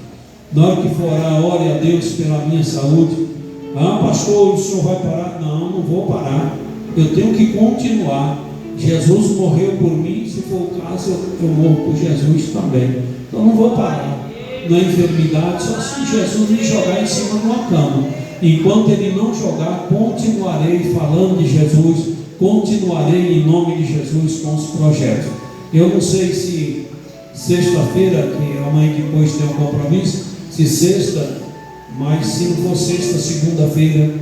Speaker 3: Na hora que for orar, ore a Deus pela minha saúde. Ah, pastor, o senhor vai parar? Não vou parar. Eu tenho que continuar. Jesus morreu por mim, se for o caso, eu morro por Jesus também. Então não vou parar na enfermidade, só se Jesus me jogar em cima de uma cama. Enquanto Ele não jogar, continuarei falando de Jesus, continuarei em nome de Jesus com os projetos. Eu não sei se sexta-feira, que amanhã depois tem um compromisso, se sexta, mas se não for sexta, segunda-feira,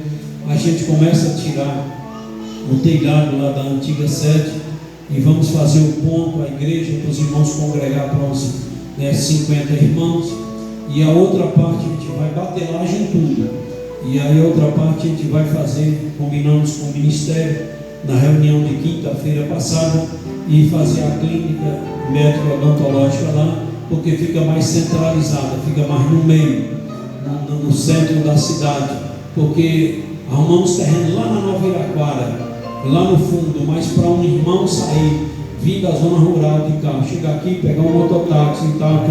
Speaker 3: a gente começa a tirar o telhado lá da antiga sede e vamos fazer o ponto, a igreja, para os irmãos congregar para uns 50 irmãos, e a outra parte a gente vai batelagem tudo, e aí a outra parte a gente vai fazer, combinamos com o ministério, na reunião de quinta-feira passada, e fazer a clínica médico-odontológica lá, porque fica mais centralizada, fica mais no meio, no centro da cidade, porque arrumamos terreno lá na Nova Iraquara, lá no fundo, mas para um irmão sair, vir da zona rural de carro, chegar aqui, pegar um mototáxi e tal,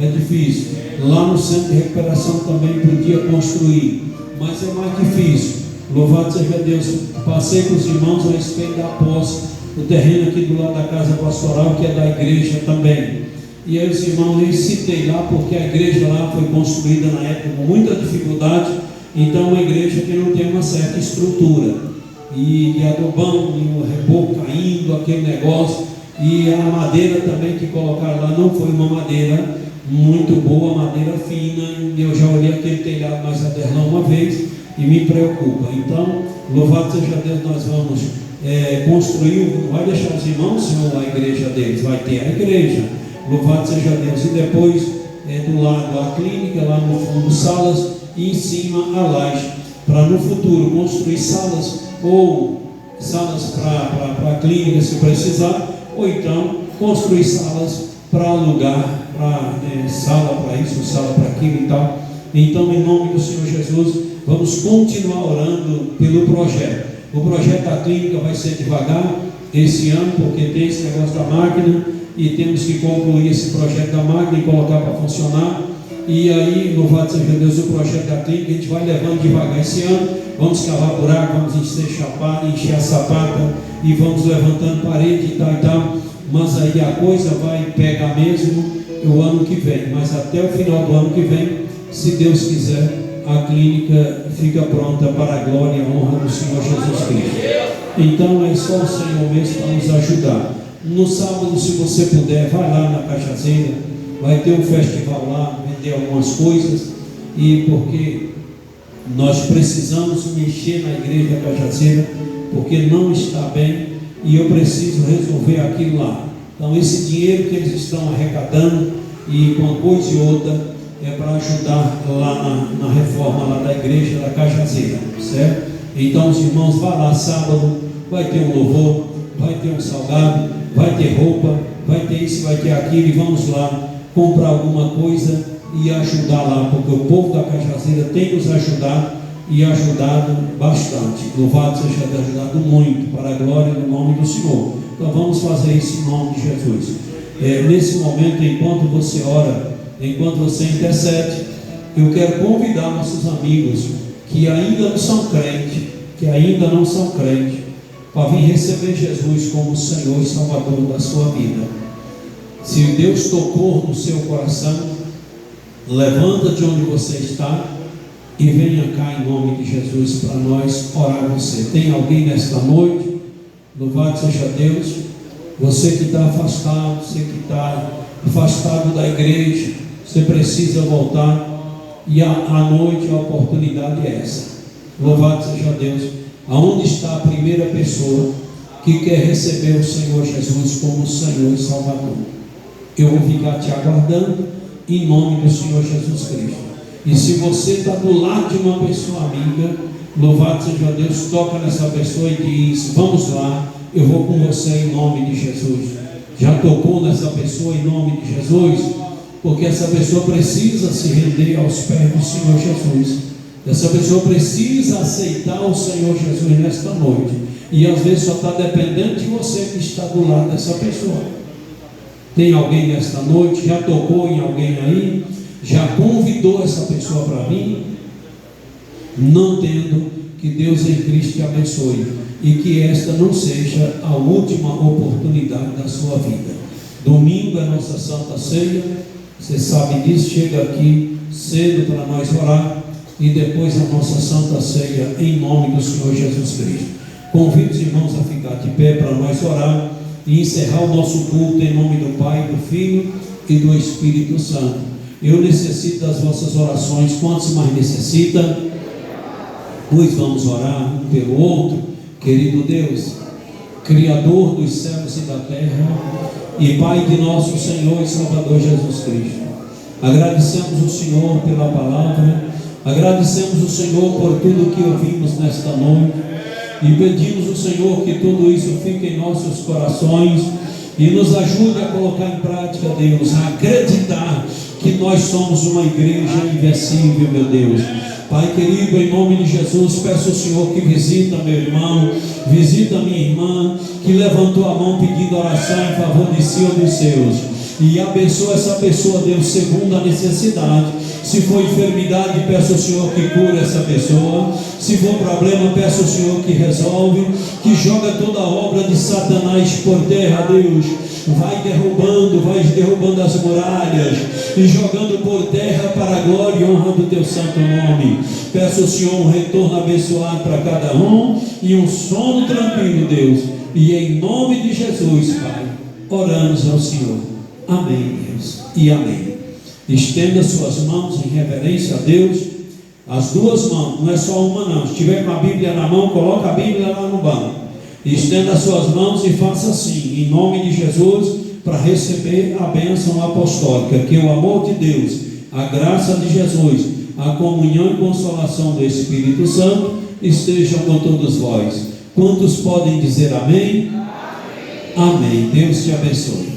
Speaker 3: é difícil. Lá no centro de recuperação também podia construir, mas é mais difícil. Louvado seja Deus. Passei com os irmãos a respeito da posse, o terreno aqui do lado da casa pastoral, que é da igreja também. E aí os irmãos, eu citei lá, porque a igreja lá foi construída na época com muita dificuldade, então é uma igreja que não tem uma certa estrutura. E adobão, e o reboco caindo, aquele negócio, e a madeira também que colocaram lá não foi uma madeira muito boa, madeira fina. Eu já olhei aquele telhado mais Aderlão uma vez e me preocupa. Então, louvado seja Deus, nós vamos construir, não vai deixar os irmãos, Senhor, a igreja deles, vai ter a igreja, louvado seja Deus, e depois do lado a clínica, lá no fundo salas, e em cima a laje, para no futuro construir salas, ou salas para a clínica se precisar, ou então construir salas para alugar, sala para isso, sala para aquilo e tal. Então, em nome do Senhor Jesus, vamos continuar orando pelo projeto. O projeto da clínica vai ser devagar esse ano, porque tem esse negócio da máquina e temos que concluir esse projeto da máquina e colocar para funcionar. E aí, louvado seja Deus, o projeto da clínica a gente vai levando devagar esse ano. Vamos cavar buraco, vamos encher chapata, encher a sapata e vamos levantando parede e tal. Mas aí a coisa vai pegar mesmo o ano que vem. Mas até o final do ano que vem, se Deus quiser, a clínica fica pronta para a glória e a honra do Senhor Jesus Cristo. Então é só o Senhor mesmo para nos ajudar. No sábado, se você puder, vai lá na Cajazeira, vai ter um festival lá, vender algumas coisas, e porque nós precisamos mexer na igreja da Cajazeira, porque não está bem, e eu preciso resolver aquilo lá. Então esse dinheiro que eles estão arrecadando, e com uma coisa e outra, é para ajudar lá na reforma lá da igreja da Cajazeira, certo? Então os irmãos, vá lá sábado, vai ter um louvor, vai ter um salgado, vai ter roupa, vai ter isso, vai ter aquilo, e vamos lá comprar alguma coisa e ajudar lá, porque o povo da Cajazeira tem nos ajudado e ajudado bastante. Louvado seja Deus, ajudado muito para a glória do nome do Senhor. Então vamos fazer isso em nome de Jesus. Nesse momento, enquanto você ora, enquanto você intercede, eu quero convidar nossos amigos que ainda não são crentes, para vir receber Jesus como Senhor e Salvador da sua vida. Se Deus tocou no seu coração, levanta de onde você está e venha cá em nome de Jesus para nós orar você. Tem alguém nesta noite? Louvado seja Deus. Você que está afastado, você que está afastado da igreja, você precisa voltar, e à noite a oportunidade é essa. Louvado seja Deus. Aonde está a primeira pessoa que quer receber o Senhor Jesus como Senhor e Salvador? Eu vou ficar te aguardando em nome do Senhor Jesus Cristo. E se você está do lado de uma pessoa amiga, louvado seja Deus, toca nessa pessoa e diz: vamos lá, eu vou com você em nome de Jesus. Já tocou nessa pessoa em nome de Jesus? Porque essa pessoa precisa se render aos pés do Senhor Jesus. Essa pessoa precisa aceitar o Senhor Jesus nesta noite. E às vezes só está dependendo de você que está do lado dessa pessoa. Tem alguém nesta noite? Já tocou em alguém aí? Já convidou essa pessoa para mim? Não tendo, que Deus em Cristo te abençoe. E que esta não seja a última oportunidade da sua vida. Domingo é nossa Santa Ceia. Você sabe disso, chega aqui cedo para nós orar. E depois a nossa Santa Ceia em nome do Senhor Jesus Cristo. Convido os irmãos a ficar de pé para nós orar. e encerrar o nosso culto em nome do Pai, do Filho e do Espírito Santo. Eu necessito das vossas orações. Quantos mais necessitam? Pois vamos orar um pelo outro. Querido Deus, Criador dos céus e da terra, e Pai de nosso Senhor e Salvador Jesus Cristo, agradecemos o Senhor pela palavra, agradecemos o Senhor por tudo que ouvimos nesta noite, e pedimos ao Senhor que tudo isso fique em nossos corações e nos ajude a colocar em prática, Deus, a acreditar que nós somos uma igreja invencível, meu Deus. Pai querido, em nome de Jesus, peço ao Senhor que visita meu irmão, visita minha irmã, que levantou a mão pedindo oração em favor de si ou dos seus, e abençoa essa pessoa, Deus, segundo a necessidade. Se for enfermidade, peço ao Senhor que cura essa pessoa. Se for problema, peço ao Senhor que resolve, que joga toda a obra de Satanás por terra, Deus. Vai derrubando as muralhas e jogando por terra para a glória e honra do teu santo nome. Peço ao Senhor um retorno abençoado para cada um e um sono tranquilo, Deus. E em nome de Jesus, Pai, oramos ao Senhor. Amém, Deus, e amém. Estenda suas mãos em reverência a Deus. As duas mãos, não é só uma não. Se tiver com a Bíblia na mão, coloca a Bíblia lá no banco. Estenda as suas mãos e faça assim, em nome de Jesus, para receber a bênção apostólica. Que o amor de Deus, a graça de Jesus, a comunhão e consolação do Espírito Santo estejam com todos vós. Quantos podem dizer amém? Amém. Amém. Deus te abençoe.